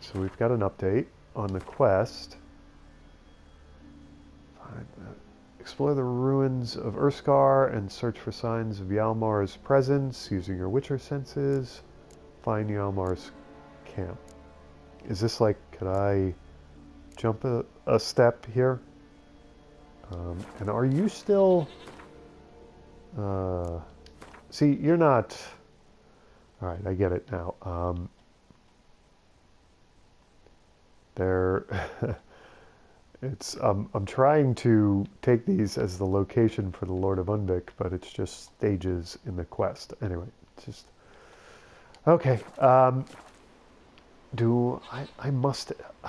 [SPEAKER 1] so we've got an update on the quest. Explore the ruins of Urskar and search for signs of Hjalmar's presence using your Witcher senses. Find Hjalmar's camp. Is this like, could I jump a step here? And are you still... see, you're not... Alright, I get it now. I'm trying to take these as the location for the Lord of Undvik, but it's just stages in the quest. Anyway, it's just... Okay, I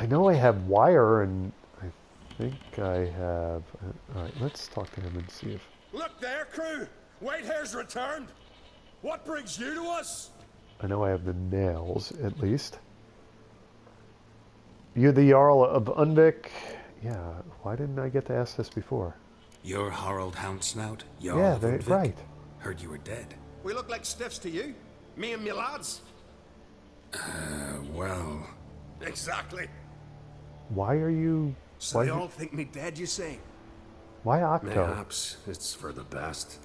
[SPEAKER 1] know I have wire, and I think I have... Alright, let's talk to him and see if...
[SPEAKER 4] Look there, crew! Whitehair's returned! What brings you to us?
[SPEAKER 1] I know I have the nails, at least. You the Jarl of Undvik? Yeah, why didn't I get to ask this before?
[SPEAKER 5] You're Harald Houndsnout, Jarl
[SPEAKER 1] Yeah,
[SPEAKER 5] of Undvik?
[SPEAKER 1] right.
[SPEAKER 5] Heard you were dead.
[SPEAKER 4] We look like stiffs to you? Me and me lads?
[SPEAKER 5] Well...
[SPEAKER 4] Exactly.
[SPEAKER 1] Why are you...
[SPEAKER 4] So
[SPEAKER 1] why
[SPEAKER 4] they all think me dead, you say?
[SPEAKER 1] Why Octo?
[SPEAKER 4] Perhaps it's for the best.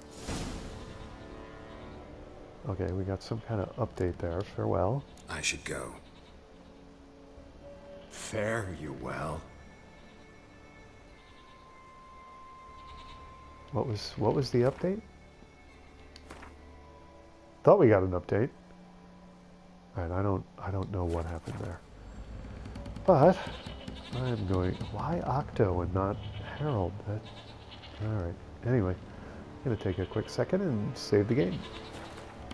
[SPEAKER 1] Okay, we got some kind of update there. Farewell.
[SPEAKER 5] I should go.
[SPEAKER 4] Fare you well.
[SPEAKER 1] What was the update? Thought we got an update. Alright, I don't know what happened there. But I'm going, why Octo and not Harold? Alright. Anyway, I'm gonna take a quick second and save the game.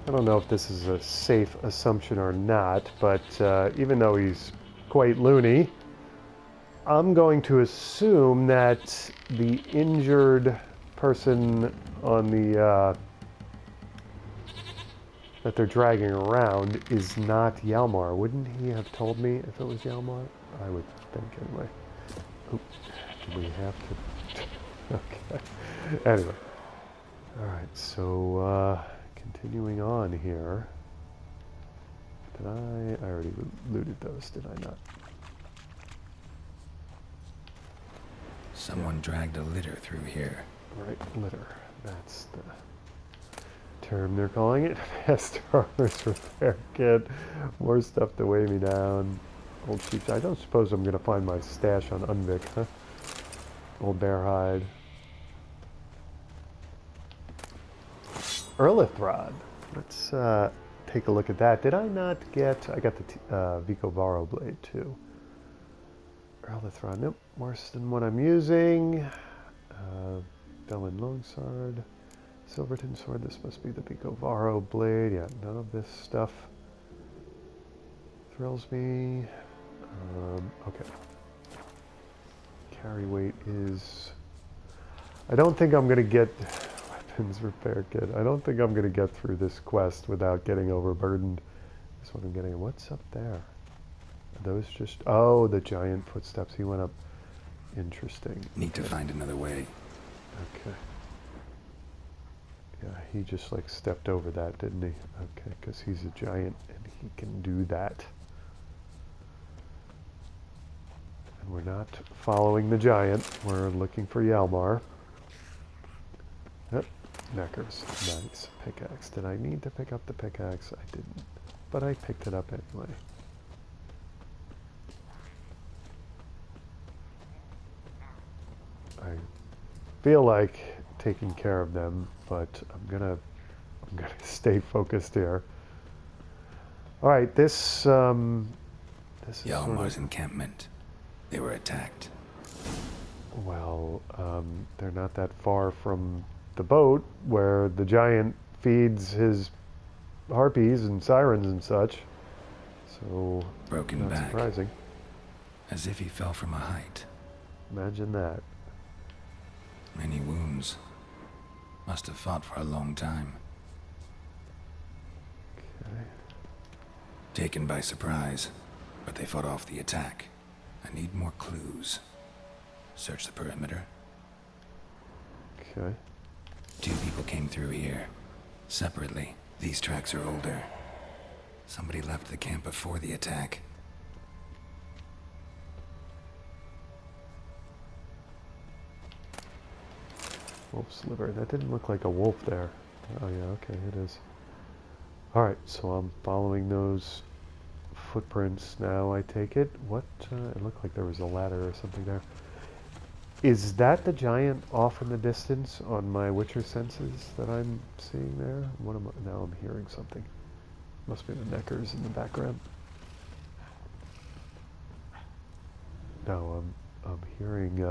[SPEAKER 1] I don't know if this is a safe assumption or not, but even though he's quite loony, I'm going to assume that the injured person on the that they're dragging around is not Hjalmar. Wouldn't he have told me if it was Hjalmar? I would think anyway. Oop, do we have to? Okay. Anyway. Alright, so continuing on here. Did I already looted those, did I not?
[SPEAKER 5] Someone dragged a litter through here.
[SPEAKER 1] Right, litter. That's the term they're calling it. Fast armor's repair kit. More stuff to weigh me down. Old sheep. I don't suppose I'm going to find my stash on Undvik, huh? Old bear hide. Earlith rod. Let's take a look at that. Did I not get... I got the Vico Varo blade too. Earlith rod. Nope. Worse than what I'm using. Bellin Longsword. Silverton sword. This must be the Vico Varo blade. Yeah, none of this stuff thrills me. Okay. Carry weight is... I don't think I'm going to get... Weapons repair kit. I don't think I'm going to get through this quest without getting overburdened. That's what I'm getting. What's up there? Are those just... Oh, the giant footsteps. He went up. Interesting.
[SPEAKER 5] Need to find another way.
[SPEAKER 1] Okay. Yeah, he just like stepped over that, didn't he? Okay, because he's a giant and he can do that. And we're not following the giant. We're looking for Hjalmar. Yep. Knackers. Nice. Pickaxe. Did I need to pick up the pickaxe? I didn't. But I picked it up anyway. I feel like taking care of them, but I'm gonna stay focused here. All right, this is
[SPEAKER 5] Hjalmar's encampment. They were attacked.
[SPEAKER 1] Well, they're not that far from the boat where the giant feeds his harpies and sirens and such. So
[SPEAKER 5] Broken
[SPEAKER 1] not
[SPEAKER 5] back.
[SPEAKER 1] surprising.
[SPEAKER 5] As if he fell from a height.
[SPEAKER 1] Imagine that.
[SPEAKER 5] Many wounds. Must have fought for a long time.
[SPEAKER 1] Okay.
[SPEAKER 5] Taken by surprise, but they fought off the attack. I need more clues. Search the perimeter.
[SPEAKER 1] Okay.
[SPEAKER 5] 2 people came through here. Separately. These tracks are older. Somebody left the camp before the attack.
[SPEAKER 1] Wolf's liver. That didn't look like a wolf there. Oh yeah, okay, it is. Alright, so I'm following those footprints now, I take it. What? It looked like there was a ladder or something there. Is that the giant off in the distance on my Witcher senses that I'm seeing there? What am I? Now I'm hearing something. Must be the neckers in the background. No, I'm hearing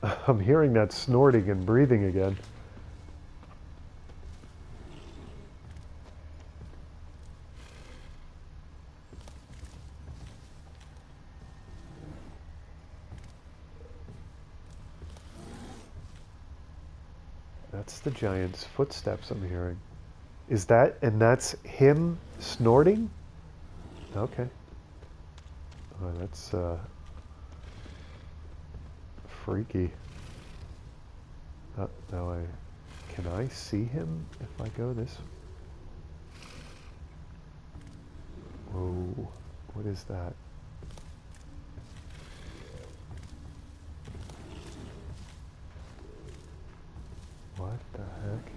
[SPEAKER 1] I'm hearing that snorting and breathing again. That's the giant's footsteps I'm hearing. Is that, and that's him snorting? Okay. Oh, that's freaky. Now can I see him if I go this? Whoa, what is that? What the heck?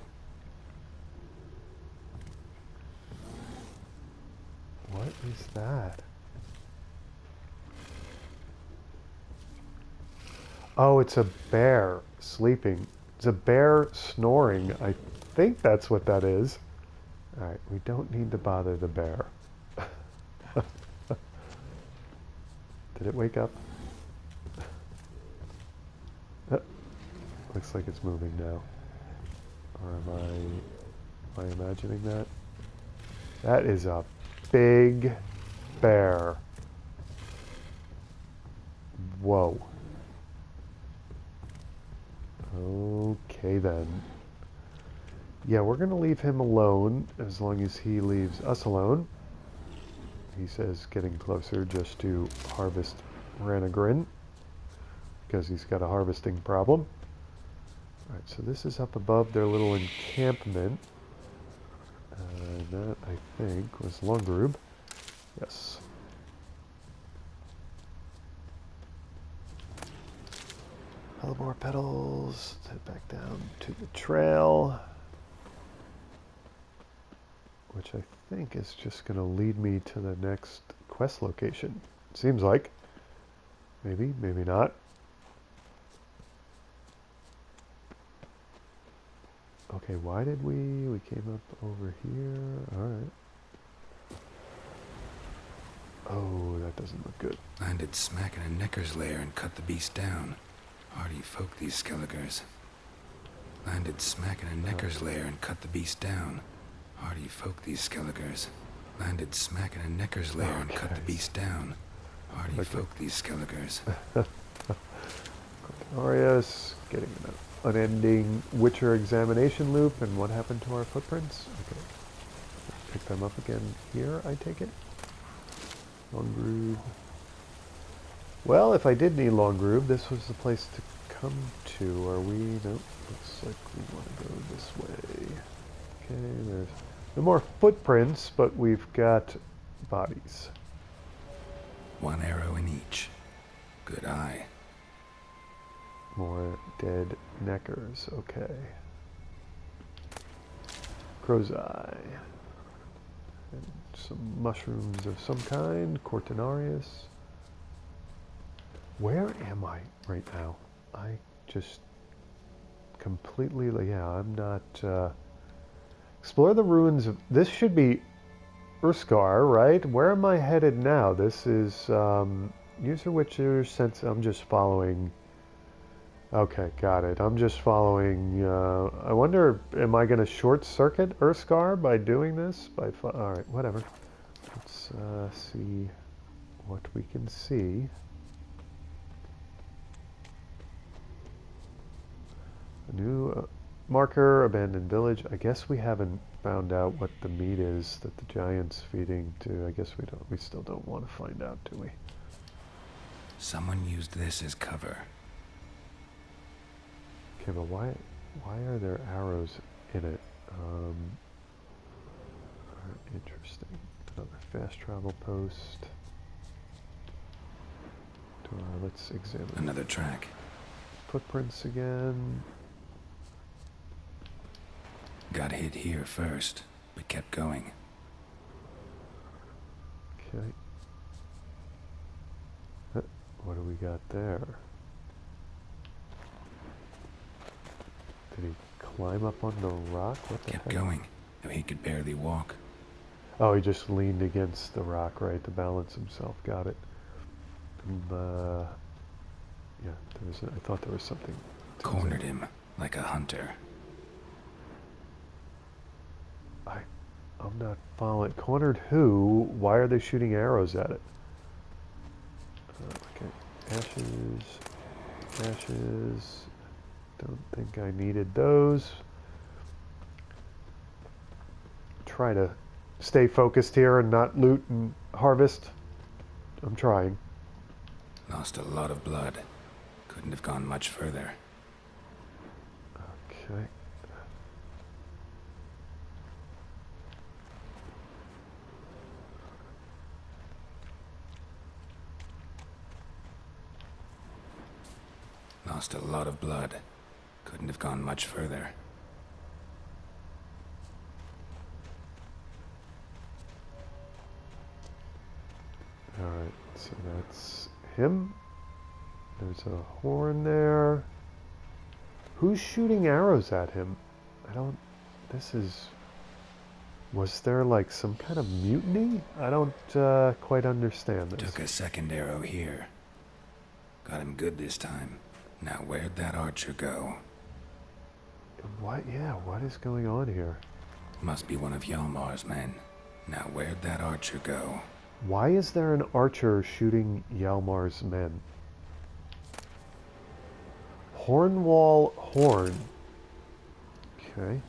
[SPEAKER 1] What is that? Oh, it's a bear sleeping. It's a bear snoring. I think that's what that is. Alright, we don't need to bother the bear. Did it wake up? Looks like it's moving now. Or am I imagining that? That is a big bear. Whoa. Okay then. Yeah, we're going to leave him alone as long as he leaves us alone. He says getting closer just to harvest Ranagrin because he's got a harvesting problem. Alright, so this is up above their little encampment. And that, I think, was Longroob. Yes. Hellebore petals. Let's head back down to the trail. Which I think is just going to lead me to the next quest location. Seems like. Maybe, maybe not. Okay, why did we came up over here. Alright. Oh, that doesn't look good.
[SPEAKER 5] Landed smack in a necker's lair and cut the beast down. Hardy folk, these Skelligers. Landed smack in a necker's lair and cut the beast down. Hardy folk, these Skelligers. Landed smack in a necker's lair and cut the beast down. Hardy folk, these Skelligers.
[SPEAKER 1] Glorious, getting an unending Witcher examination loop, and what happened to our footprints? Okay. Pick them up again here, I take it. Longroob. Well, if I did need Longroob, this was the place to come to. Are we? Nope. Looks like we want to go this way. Okay, there's no more footprints, but we've got bodies.
[SPEAKER 5] One arrow in each. Good eye.
[SPEAKER 1] More dead neckers. Okay. Crow's eye. And some mushrooms of some kind. Cortinarius. Where am I right now? I just completely, yeah, I'm not, explore the ruins of, this should be Urskar, right? Where am I headed now? This is, user Witcher, since I'm just following, okay, got it. I'm just following, I wonder, am I going to short circuit Urskar by doing this? Alright, whatever. Let's, see what we can see. New marker, abandoned village. I guess we haven't found out what the meat is that the giant's feeding to. I guess we don't. We still don't want to find out, do we?
[SPEAKER 5] Someone used this as cover.
[SPEAKER 1] Okay, but why are there arrows in it? Interesting. Another fast travel post. Let's examine
[SPEAKER 5] Another track.
[SPEAKER 1] footprints again.
[SPEAKER 5] Got hit here first, but kept going.
[SPEAKER 1] Okay. What do we got there? Did he climb up on the rock? What the
[SPEAKER 5] Kept
[SPEAKER 1] heck?
[SPEAKER 5] going, though he could barely walk.
[SPEAKER 1] Oh, he just leaned against the rock, right, to balance himself. Got it. Yeah, I thought there was something.
[SPEAKER 5] Cornered him like a hunter.
[SPEAKER 1] I'm not following. Cornered who? Why are they shooting arrows at it? Okay. Ashes. Ashes. Don't think I needed those. Try to stay focused here and not loot and harvest. I'm trying.
[SPEAKER 5] Lost a lot of blood. Couldn't have gone much further.
[SPEAKER 1] Okay.
[SPEAKER 5] Lost a lot of blood. Couldn't have gone much further.
[SPEAKER 1] Alright, so that's him. There's a horn there. Who's shooting arrows at him? I don't... This is... Was there like some kind of mutiny? I don't quite understand this.
[SPEAKER 5] Took a second arrow here. Got him good this time. Now where'd that archer go?
[SPEAKER 1] What? Yeah, what is going on here?
[SPEAKER 5] Must be one of Hjalmar's men. Now where'd that archer go?
[SPEAKER 1] Why is there an archer shooting Hjalmar's men? Hornwall Horn. Okay.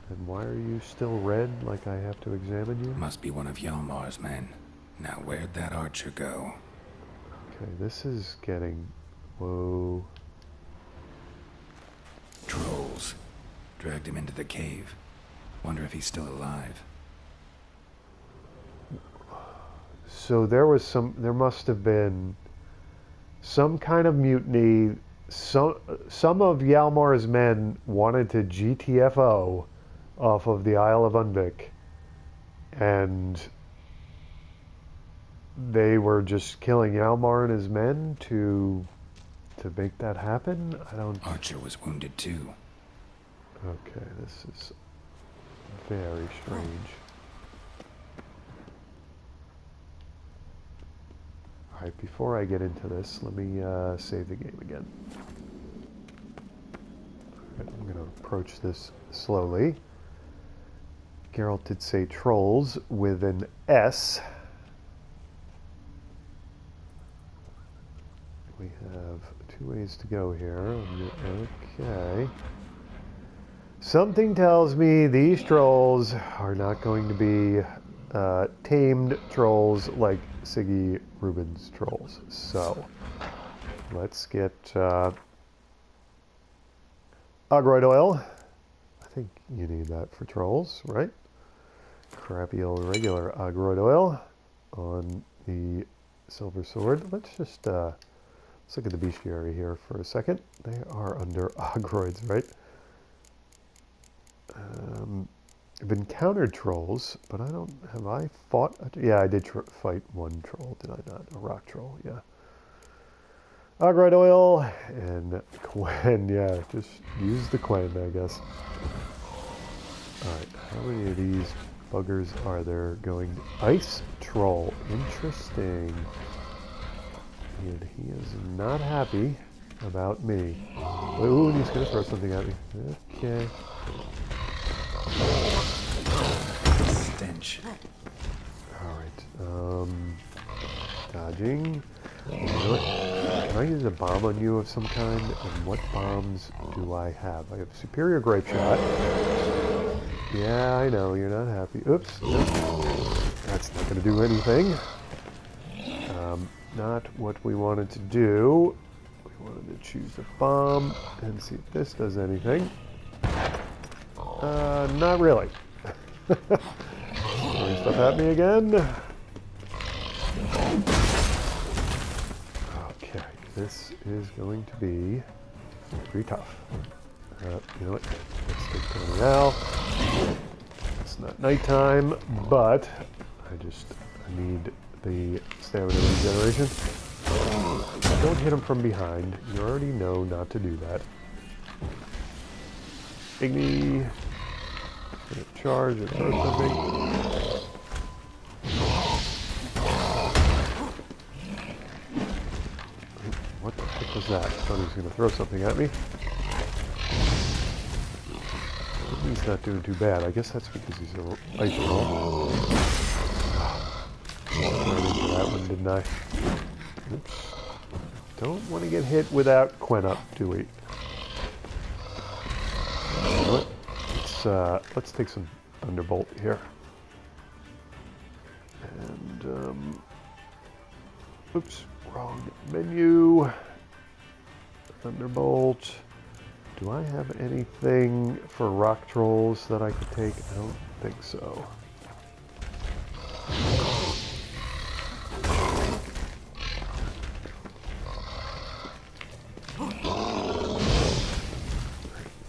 [SPEAKER 1] And why are you still red, like I have to examine you?
[SPEAKER 5] Must be one of Hjalmar's men. Now where'd that archer go?
[SPEAKER 1] Okay, this is getting... Whoa.
[SPEAKER 5] Trolls. Dragged him into the cave. Wonder if he's still alive.
[SPEAKER 1] So there must have been some kind of mutiny. Some of Hjalmar's men wanted to GTFO off of the Isle of Undvik, and they were just killing Hjalmar and his men to make that happen. I don't...
[SPEAKER 5] Archer was wounded too.
[SPEAKER 1] Okay, this is very strange. Alright, before I get into this, let me save the game again. Alright, I'm going to approach this slowly. Geralt did say trolls with an S. We have 2 ways to go here. Okay. Something tells me these trolls are not going to be tamed trolls like Siggy Rubin's trolls. So, let's get agroid oil. I think you need that for trolls, right? Crappy old regular agroid oil on the silver sword. Let's just let's look at the bestiary here for a second. They are under agroids, right? I've encountered trolls, but I don't... Have I fought... Yeah, I did fight one troll, did I not? A rock troll, yeah. Agroid oil and Quen, yeah. Just use the Quen, I guess. Alright, how many of these buggers are there going... Ice troll, interesting. And he is not happy about me. Ooh, and he's going to throw something at me. Okay.
[SPEAKER 5] Stench.
[SPEAKER 1] Alright, dodging. You know what? Can I use a bomb on you of some kind? And what bombs do I have? I have superior grape shot. Yeah, I know, you're not happy. Oops. That's not going to do anything. Not what we wanted to do. We wanted to choose a bomb and see if this does anything. Not really. Throwing stuff at me again. Okay, this is going to be pretty tough. You know what? Let's take Tony out. It's not nighttime, but I need the stamina regeneration. Don't hit him from behind. You already know not to do that. Igni. Charge and throw something. What the heck was that? I thought he was going to throw something at me. He's not doing too bad. I guess that's because he's an ice roll. Walked right into that one, didn't I? Oops. Don't want to get hit without Quen up, do we? You know what? Let's take some Thunderbolt here. And, oops, Wrong menu. Thunderbolt. Do I have anything for rock trolls that I could take? I don't think so.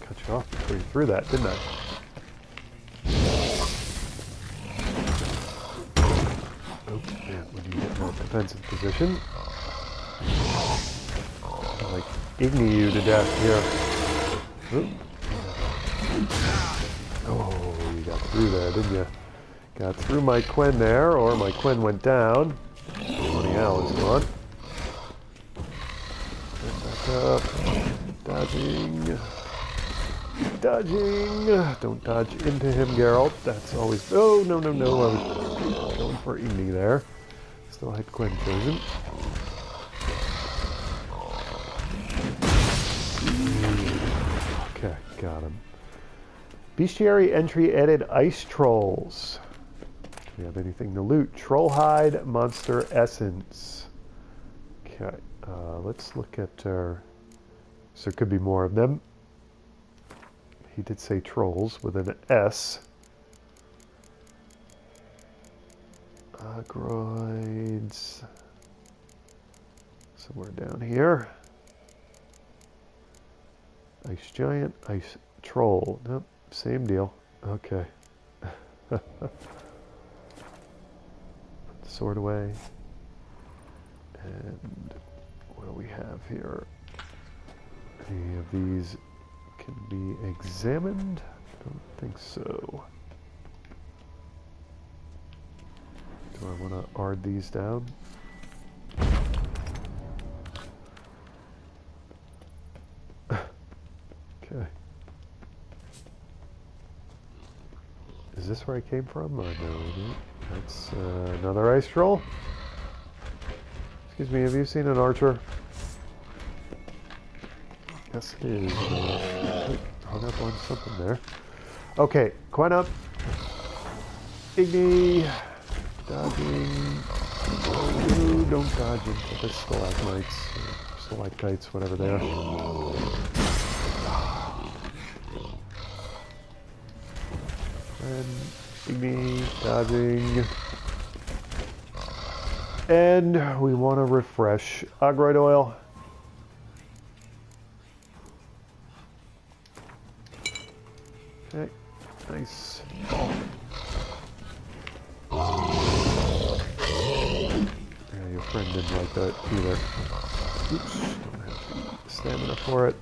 [SPEAKER 1] Cut you off before you threw that, didn't I? Oh, man, when you get in a defensive position. I'll, like, igni you to death here. Oop. Oh, you got through there, didn't you? Got through my Quen there, or my Quen went down. Funny how it's gone. Back up. Dodging. Dodging. Don't dodge into him, Geralt. That's always... Oh, no, no, no. I was going for igni there. Still had Quen chosen. Okay, got him. Bestiary entry added ice trolls. Do we have anything to loot? Troll hide, monster essence. Okay, let's look at our... So there could be more of them. He did say trolls with an S. Agroids. Somewhere down here. Ice giant, ice troll. Nope, same deal. Okay. Put the sword away. And what do we have here? Any of these can be examined? I don't think so. Do I want to ard these down? Okay. Is this where I came from? Oh, no. That's another ice troll. Excuse me, have you seen an archer? Yes, it is. Hung up on something there. Okay, Quen up. Igni. Dodging. Oh, don't dodge into the stalagmites. Stalactites, whatever they are. And igni, dodging. And we want to refresh. Agroid oil. Okay, nice. Yeah, your friend didn't like that either. Oops, don't have the stamina for it.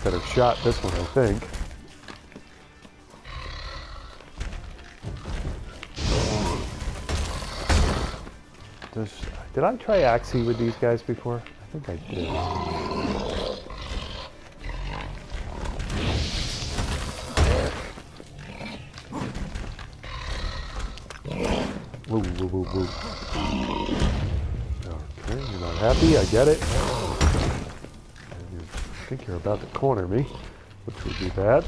[SPEAKER 1] Better shot this one, I think. Did I try Axie with these guys before? I think I did. Woo, woo, woo, woo. Okay, you're not happy, I get it. I think you're about to corner me, which would be bad.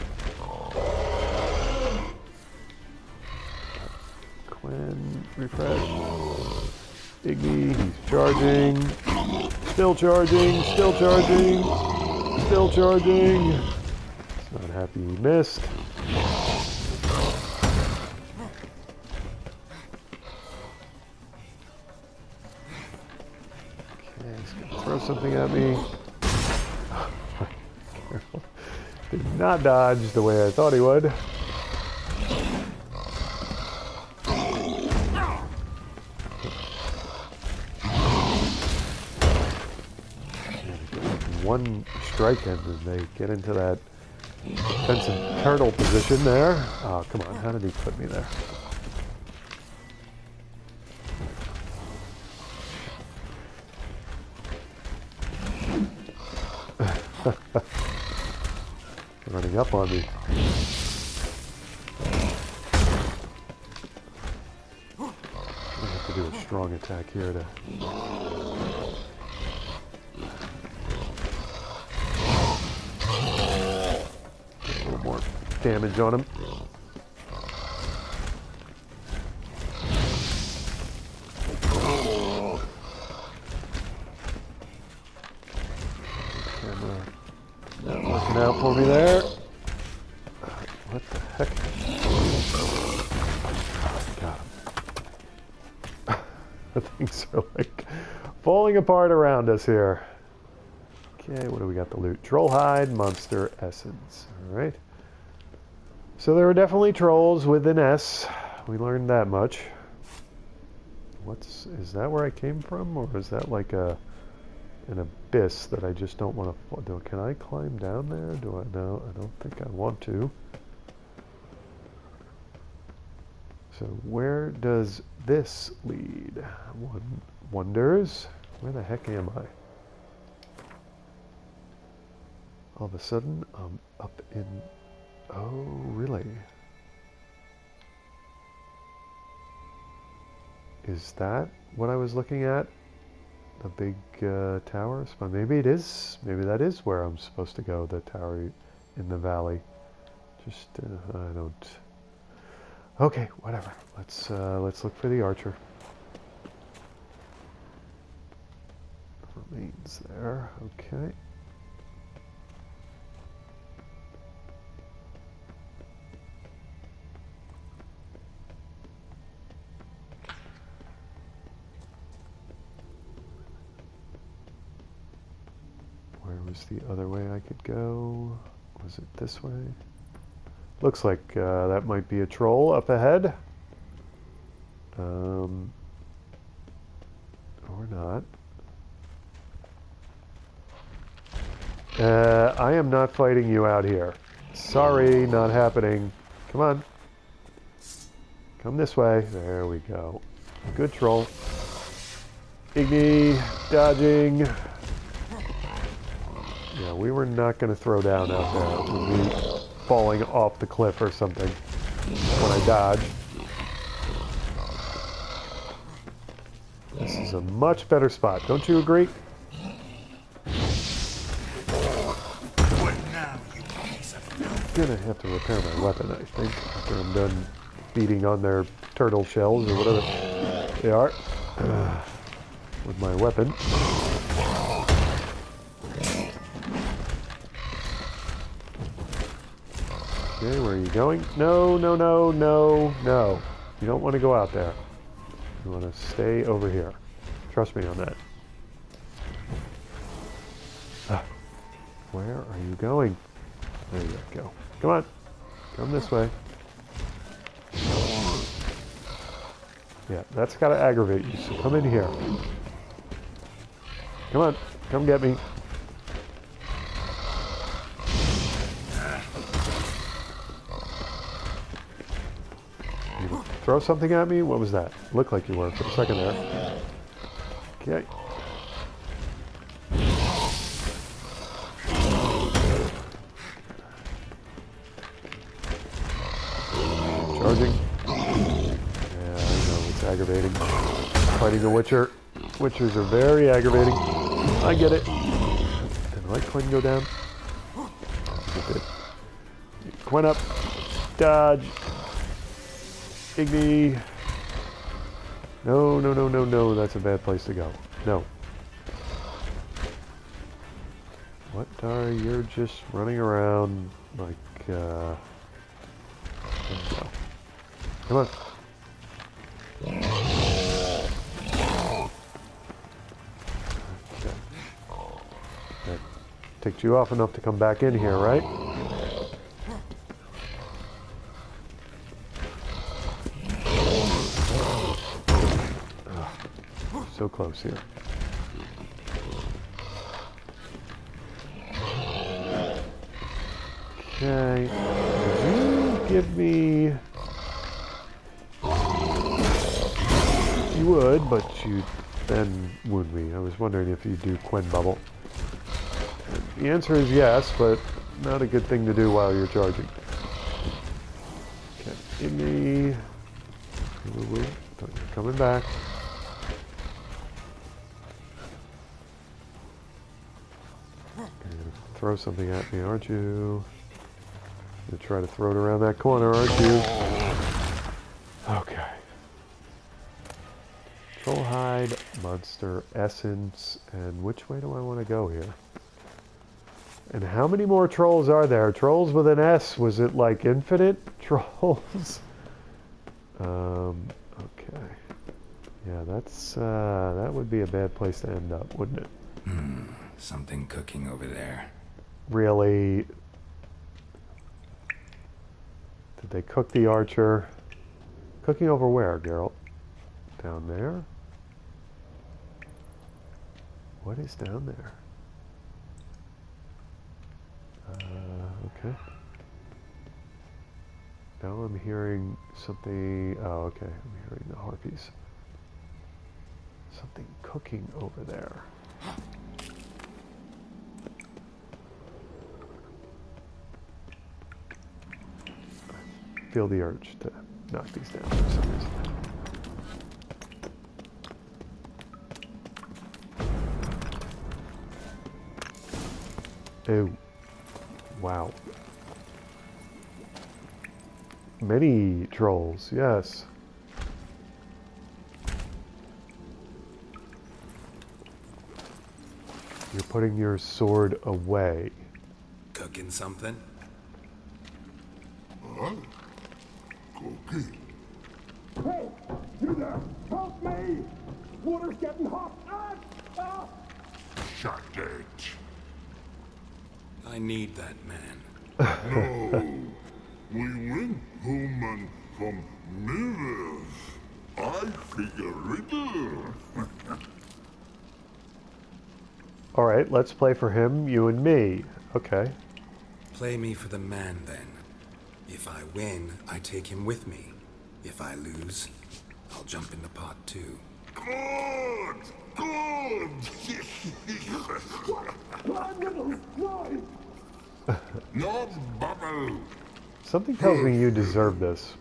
[SPEAKER 1] Quen, refresh. Igni, he's charging. Still charging, still charging, still charging. He's not happy he missed. Okay, he's gonna throw something at me. Did not dodge the way I thought he would. One strike him and they get into that defensive turtle position there. Oh, come on. How did he put me there? Running up on me. I have to do a strong attack here to... damage on him. Camera not working out for me there. What the heck? Got him. The things are like falling apart around us here. Okay, what do we got to loot? Troll hide, monster essence. Alright. So there are definitely trolls with an S. We learned that much. Is that where I came from? Or is that like an abyss that I just don't want to... Can I climb down there? No, I don't think I want to. So where does this lead? One wonders. Where the heck am I? All of a sudden, I'm up in... Oh, really? Is that what I was looking at? The big towers? But maybe it is. Maybe that is where I'm supposed to go, the tower in the valley. Just, I don't... Okay, whatever. Let's look for the archer. Remains there. Okay. Where was the other way I could go? Was it this way? Looks like that might be a troll up ahead. Or not. I am not fighting you out here. Sorry, not happening. Come on. Come this way. There we go. Good troll. Iggy, dodging. Yeah, we were not going to throw down out there. It would be falling off the cliff or something when I dodge. This is a much better spot. Don't you agree? I'm gonna have to repair my weapon, I think, after I'm done beating on their turtle shells or whatever they are with my weapon. Okay, where are you going? No, no, no, no, no. You don't want to go out there. You want to stay over here. Trust me on that. Where are you going? There you go. Come on. Come this way. Yeah, that's got to aggravate you, so come in here. Come on. Come get me. You throw something at me? What was that? Looked like you were for a second there. Okay. Charging. Yeah, I know, it's aggravating. Fighting a witcher. Witchers are very aggravating. I get it. Did the light coin go down? It did. Coin up. Dodge. Iggy. No, no, no, no, no. That's a bad place to go. No. What are you just running around like, there you go. Come on. Okay. That ticked you off enough to come back in here, right? So close here. Okay. Could you give me... You would, but you'd then wound me. I was wondering if you do Quen Bubble. The answer is yes, but not a good thing to do while you're charging. Okay, give me... You're coming back. You're gonna throw something at me, aren't you? Gonna try to throw it around that corner, aren't you? Okay. Troll hide, monster essence, and which way do I want to go here? And how many more trolls are there? Trolls with an S, was it like infinite trolls? Okay. Yeah, that would be a bad place to end up, wouldn't it?
[SPEAKER 5] Something cooking over there.
[SPEAKER 1] Really? Did they cook the archer? Cooking over where, Geralt? Down there? What is down there? Okay. Now I'm hearing something. Oh, okay. I'm hearing the harpies. Something cooking over there. I feel the urge to knock these down for some reason. Oh. Wow. Many trolls, yes. You're putting your sword away.
[SPEAKER 5] Cooking something?
[SPEAKER 6] Huh? Cookie?
[SPEAKER 4] Hey, you there! Help me! Water's getting hot!
[SPEAKER 6] Shut it.
[SPEAKER 5] I need that man.
[SPEAKER 6] No. We went home and from mirrors. I figure riddle.
[SPEAKER 1] Alright, let's play for him, you and me. Okay.
[SPEAKER 5] Play me for the man, then. If I win, I take him with me. If I lose, I'll jump in the pot, too.
[SPEAKER 6] Good! Good! Not bubble.
[SPEAKER 1] Something tells me you deserve this.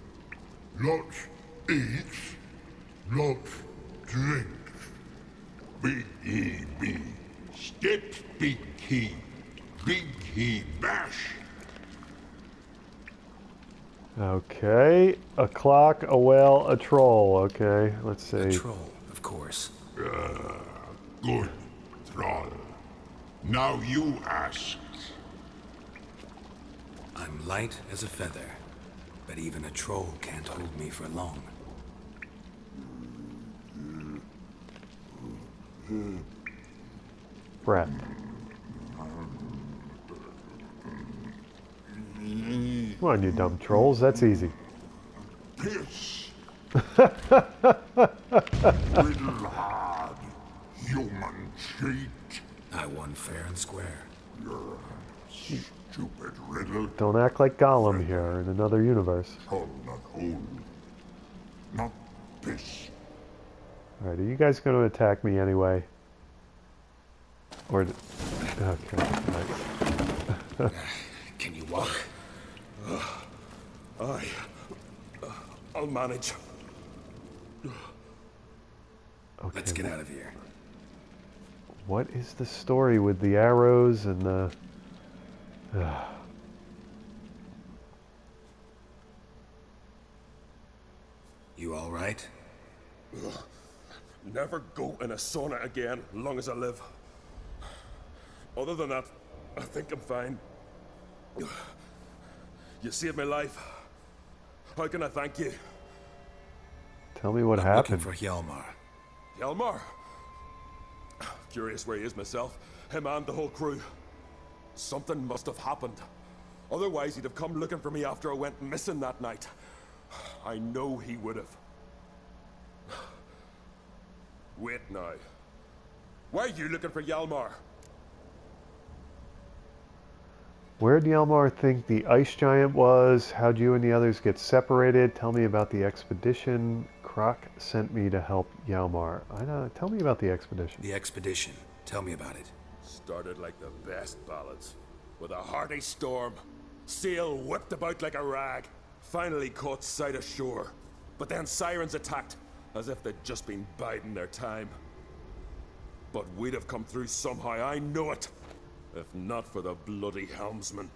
[SPEAKER 6] Lots eats. Lots drinks. B-E-B. Steps big key. Big key bash.
[SPEAKER 1] Okay. A clock, a whale, a troll. Okay, let's see.
[SPEAKER 5] A troll, of course.
[SPEAKER 6] Good, troll. Now you ask.
[SPEAKER 5] I'm light as a feather, but even a troll can't hold me for long.
[SPEAKER 1] Breath. Come on, you dumb trolls. That's easy.
[SPEAKER 6] Piss. Riddle hard. Human cheat.
[SPEAKER 5] I won fair and square.
[SPEAKER 6] You're a stupid riddle.
[SPEAKER 1] Don't act like Gollum here in another universe.
[SPEAKER 6] Troll, not hole. Not piss.
[SPEAKER 1] Alright, are you guys going to attack me anyway? Or... Okay, nice.
[SPEAKER 5] Can you walk?
[SPEAKER 4] I'll manage.
[SPEAKER 1] Okay,
[SPEAKER 5] Let's get out of here.
[SPEAKER 1] what is the story with the arrows and the...
[SPEAKER 5] You all right?
[SPEAKER 4] Never go in a sauna again, long as I live. Other than that, I think I'm fine. You saved my life. How can I thank you?
[SPEAKER 1] Tell me what
[SPEAKER 5] I'm
[SPEAKER 1] happened.
[SPEAKER 5] looking for Hjalmar.
[SPEAKER 4] Hjalmar? Curious where he is myself. Him and the whole crew. Something must have happened. Otherwise, he'd have come looking for me after I went missing that night. I know he would have. Wait now. Why are you looking for Hjalmar?
[SPEAKER 1] Where'd Hjalmar think the ice giant was? How'd you and the others get separated? Tell me about the expedition. Croc sent me to help Hjalmar. Tell me about the expedition.
[SPEAKER 5] The expedition. Tell me about it.
[SPEAKER 4] Started like the best ballads. With a hearty storm. Sail whipped about like a rag. Finally caught sight of shore. But then sirens attacked, as if they'd just been biding their time. But we'd have come through somehow, I know it. If not for the bloody helmsman.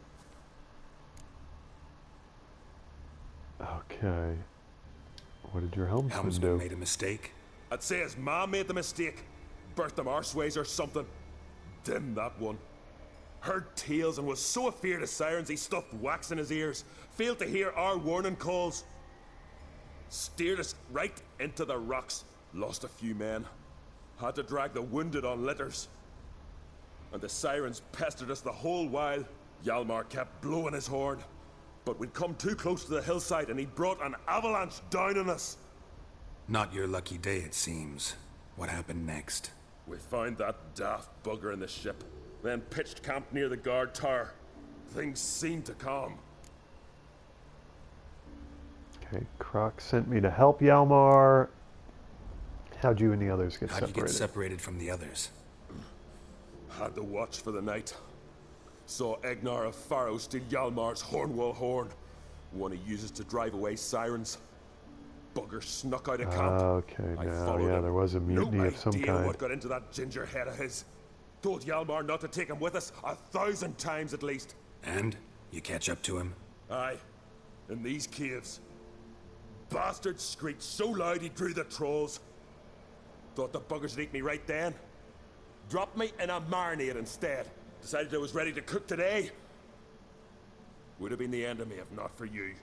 [SPEAKER 1] Okay. What did your helmsman
[SPEAKER 2] Helmsman
[SPEAKER 1] do?
[SPEAKER 2] made a mistake.
[SPEAKER 4] I'd say his ma made the mistake. Birthed them arseways or something. Dim that one. Heard tales and was so afeard of sirens he stuffed wax in his ears. Failed to hear our warning calls. Steered us right into the rocks. Lost a few men. Had to drag the wounded on litters. And the sirens pestered us the whole while. Hjalmar kept blowing his horn. But we'd come too close to the hillside and he brought an avalanche down on us.
[SPEAKER 2] Not your lucky day, it seems. What happened next?
[SPEAKER 4] We found that daft bugger in the ship, then pitched camp near the guard tower. Things seemed to calm.
[SPEAKER 1] Okay, Croc sent me to help Hjalmar. How'd you and the others get
[SPEAKER 2] How'd you
[SPEAKER 1] separated?
[SPEAKER 2] get separated from the others?
[SPEAKER 4] Had to watch for the night. Saw Egnar of Faro steal Hjalmar's Hornwall horn, one he uses to drive away sirens. Bugger snuck out of camp.
[SPEAKER 1] Okay,
[SPEAKER 4] I
[SPEAKER 1] now,
[SPEAKER 4] followed
[SPEAKER 1] yeah,
[SPEAKER 4] him.
[SPEAKER 1] there was a mutiny
[SPEAKER 4] No
[SPEAKER 1] of some
[SPEAKER 4] idea
[SPEAKER 1] kind.
[SPEAKER 4] what got into that ginger head of his. Told Hjalmar not to take him with us 1,000 times at least.
[SPEAKER 2] And? You catch up to him?
[SPEAKER 4] Aye, in these caves. Bastard screeched so loud he drew the trolls. Thought the buggers would eat me right then. Dropped me in a marinade instead. Decided I was ready to cook today. Would have been the end of me if not for you.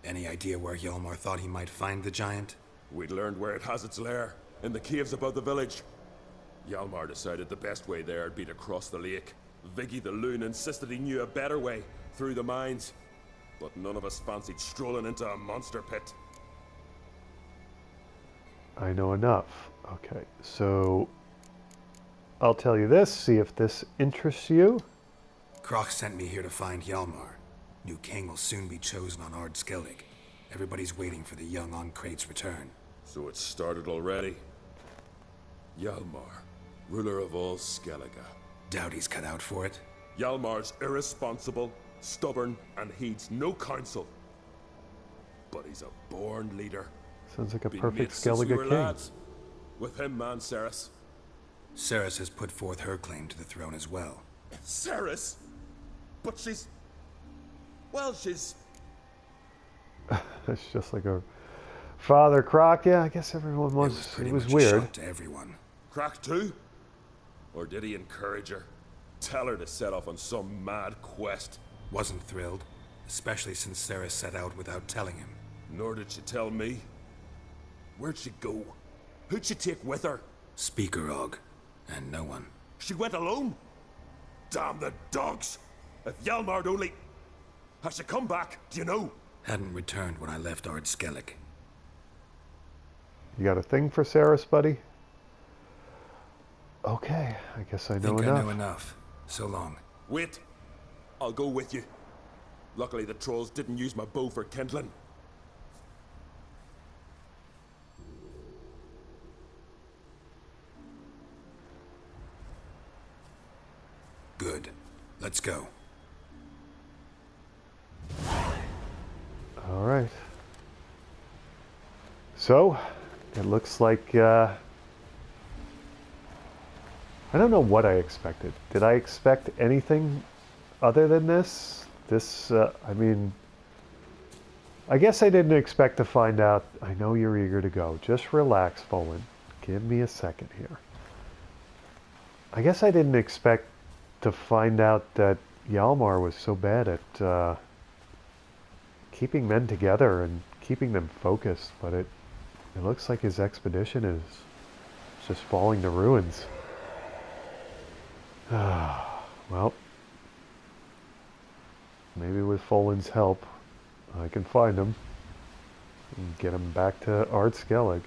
[SPEAKER 2] Any idea where Hjalmar thought he might find the giant?
[SPEAKER 4] We'd learned where it has its lair, in the caves above the village. Hjalmar decided the best way there would be to cross the lake. Viggy the loon insisted he knew a better way, through the mines. But none of us fancied strolling into a monster pit.
[SPEAKER 1] I know enough. Okay, so I'll tell you this, see if this interests you.
[SPEAKER 2] Croc sent me here to find Hjalmar. New king will soon be chosen on Ard Skellig. Everybody's waiting for the young Oncrate's return.
[SPEAKER 4] So it started already. Hjalmar, ruler of all Skellige.
[SPEAKER 2] Doubt he's cut out for it.
[SPEAKER 4] Hjalmar's irresponsible, stubborn, and heeds no counsel. But he's a born leader.
[SPEAKER 1] Sounds like a
[SPEAKER 4] Been
[SPEAKER 1] perfect
[SPEAKER 4] mates since we
[SPEAKER 1] Skellige
[SPEAKER 4] were
[SPEAKER 1] king.
[SPEAKER 4] lads. With him, man, Ceres.
[SPEAKER 2] Ceres has put forth her claim to the throne as well.
[SPEAKER 4] Ceres? But she's... Well, she's...
[SPEAKER 1] It's just like a Father Croc. Yeah, I guess everyone was.
[SPEAKER 2] Pretty
[SPEAKER 1] It was
[SPEAKER 2] much a
[SPEAKER 1] weird.
[SPEAKER 2] shock to everyone.
[SPEAKER 4] Crack too? Or did he encourage her? Tell her to set off on some mad quest?
[SPEAKER 2] Wasn't thrilled, especially since Ceres set out without telling him.
[SPEAKER 4] Nor did she tell me. Where'd she go? Who'd she take with her?
[SPEAKER 2] Speaker Og, and no one.
[SPEAKER 4] She went alone? Damn the dogs! If Hjalmar'd only... Has she come back? Do you know?
[SPEAKER 2] Hadn't returned when I left Ard Skellig.
[SPEAKER 1] You got a thing for Ceres, buddy? Okay, I guess I know
[SPEAKER 2] Think
[SPEAKER 1] enough.
[SPEAKER 2] I know enough. So long.
[SPEAKER 4] Wait. I'll go with you. Luckily the trolls didn't use my bow for kindling.
[SPEAKER 2] Good. Let's go.
[SPEAKER 1] All right. So, it looks like, I don't know what I expected. Did I expect anything other than this? I mean, I guess I didn't expect to find out. I know you're eager to go. Just relax, Bolin. Give me a second here. I guess I didn't expect to find out that Hjalmar was so bad at keeping men together and keeping them focused, but it looks like his expedition is just falling to ruins. Well, maybe with Folin's help, I can find him and get him back to Ard Skellig.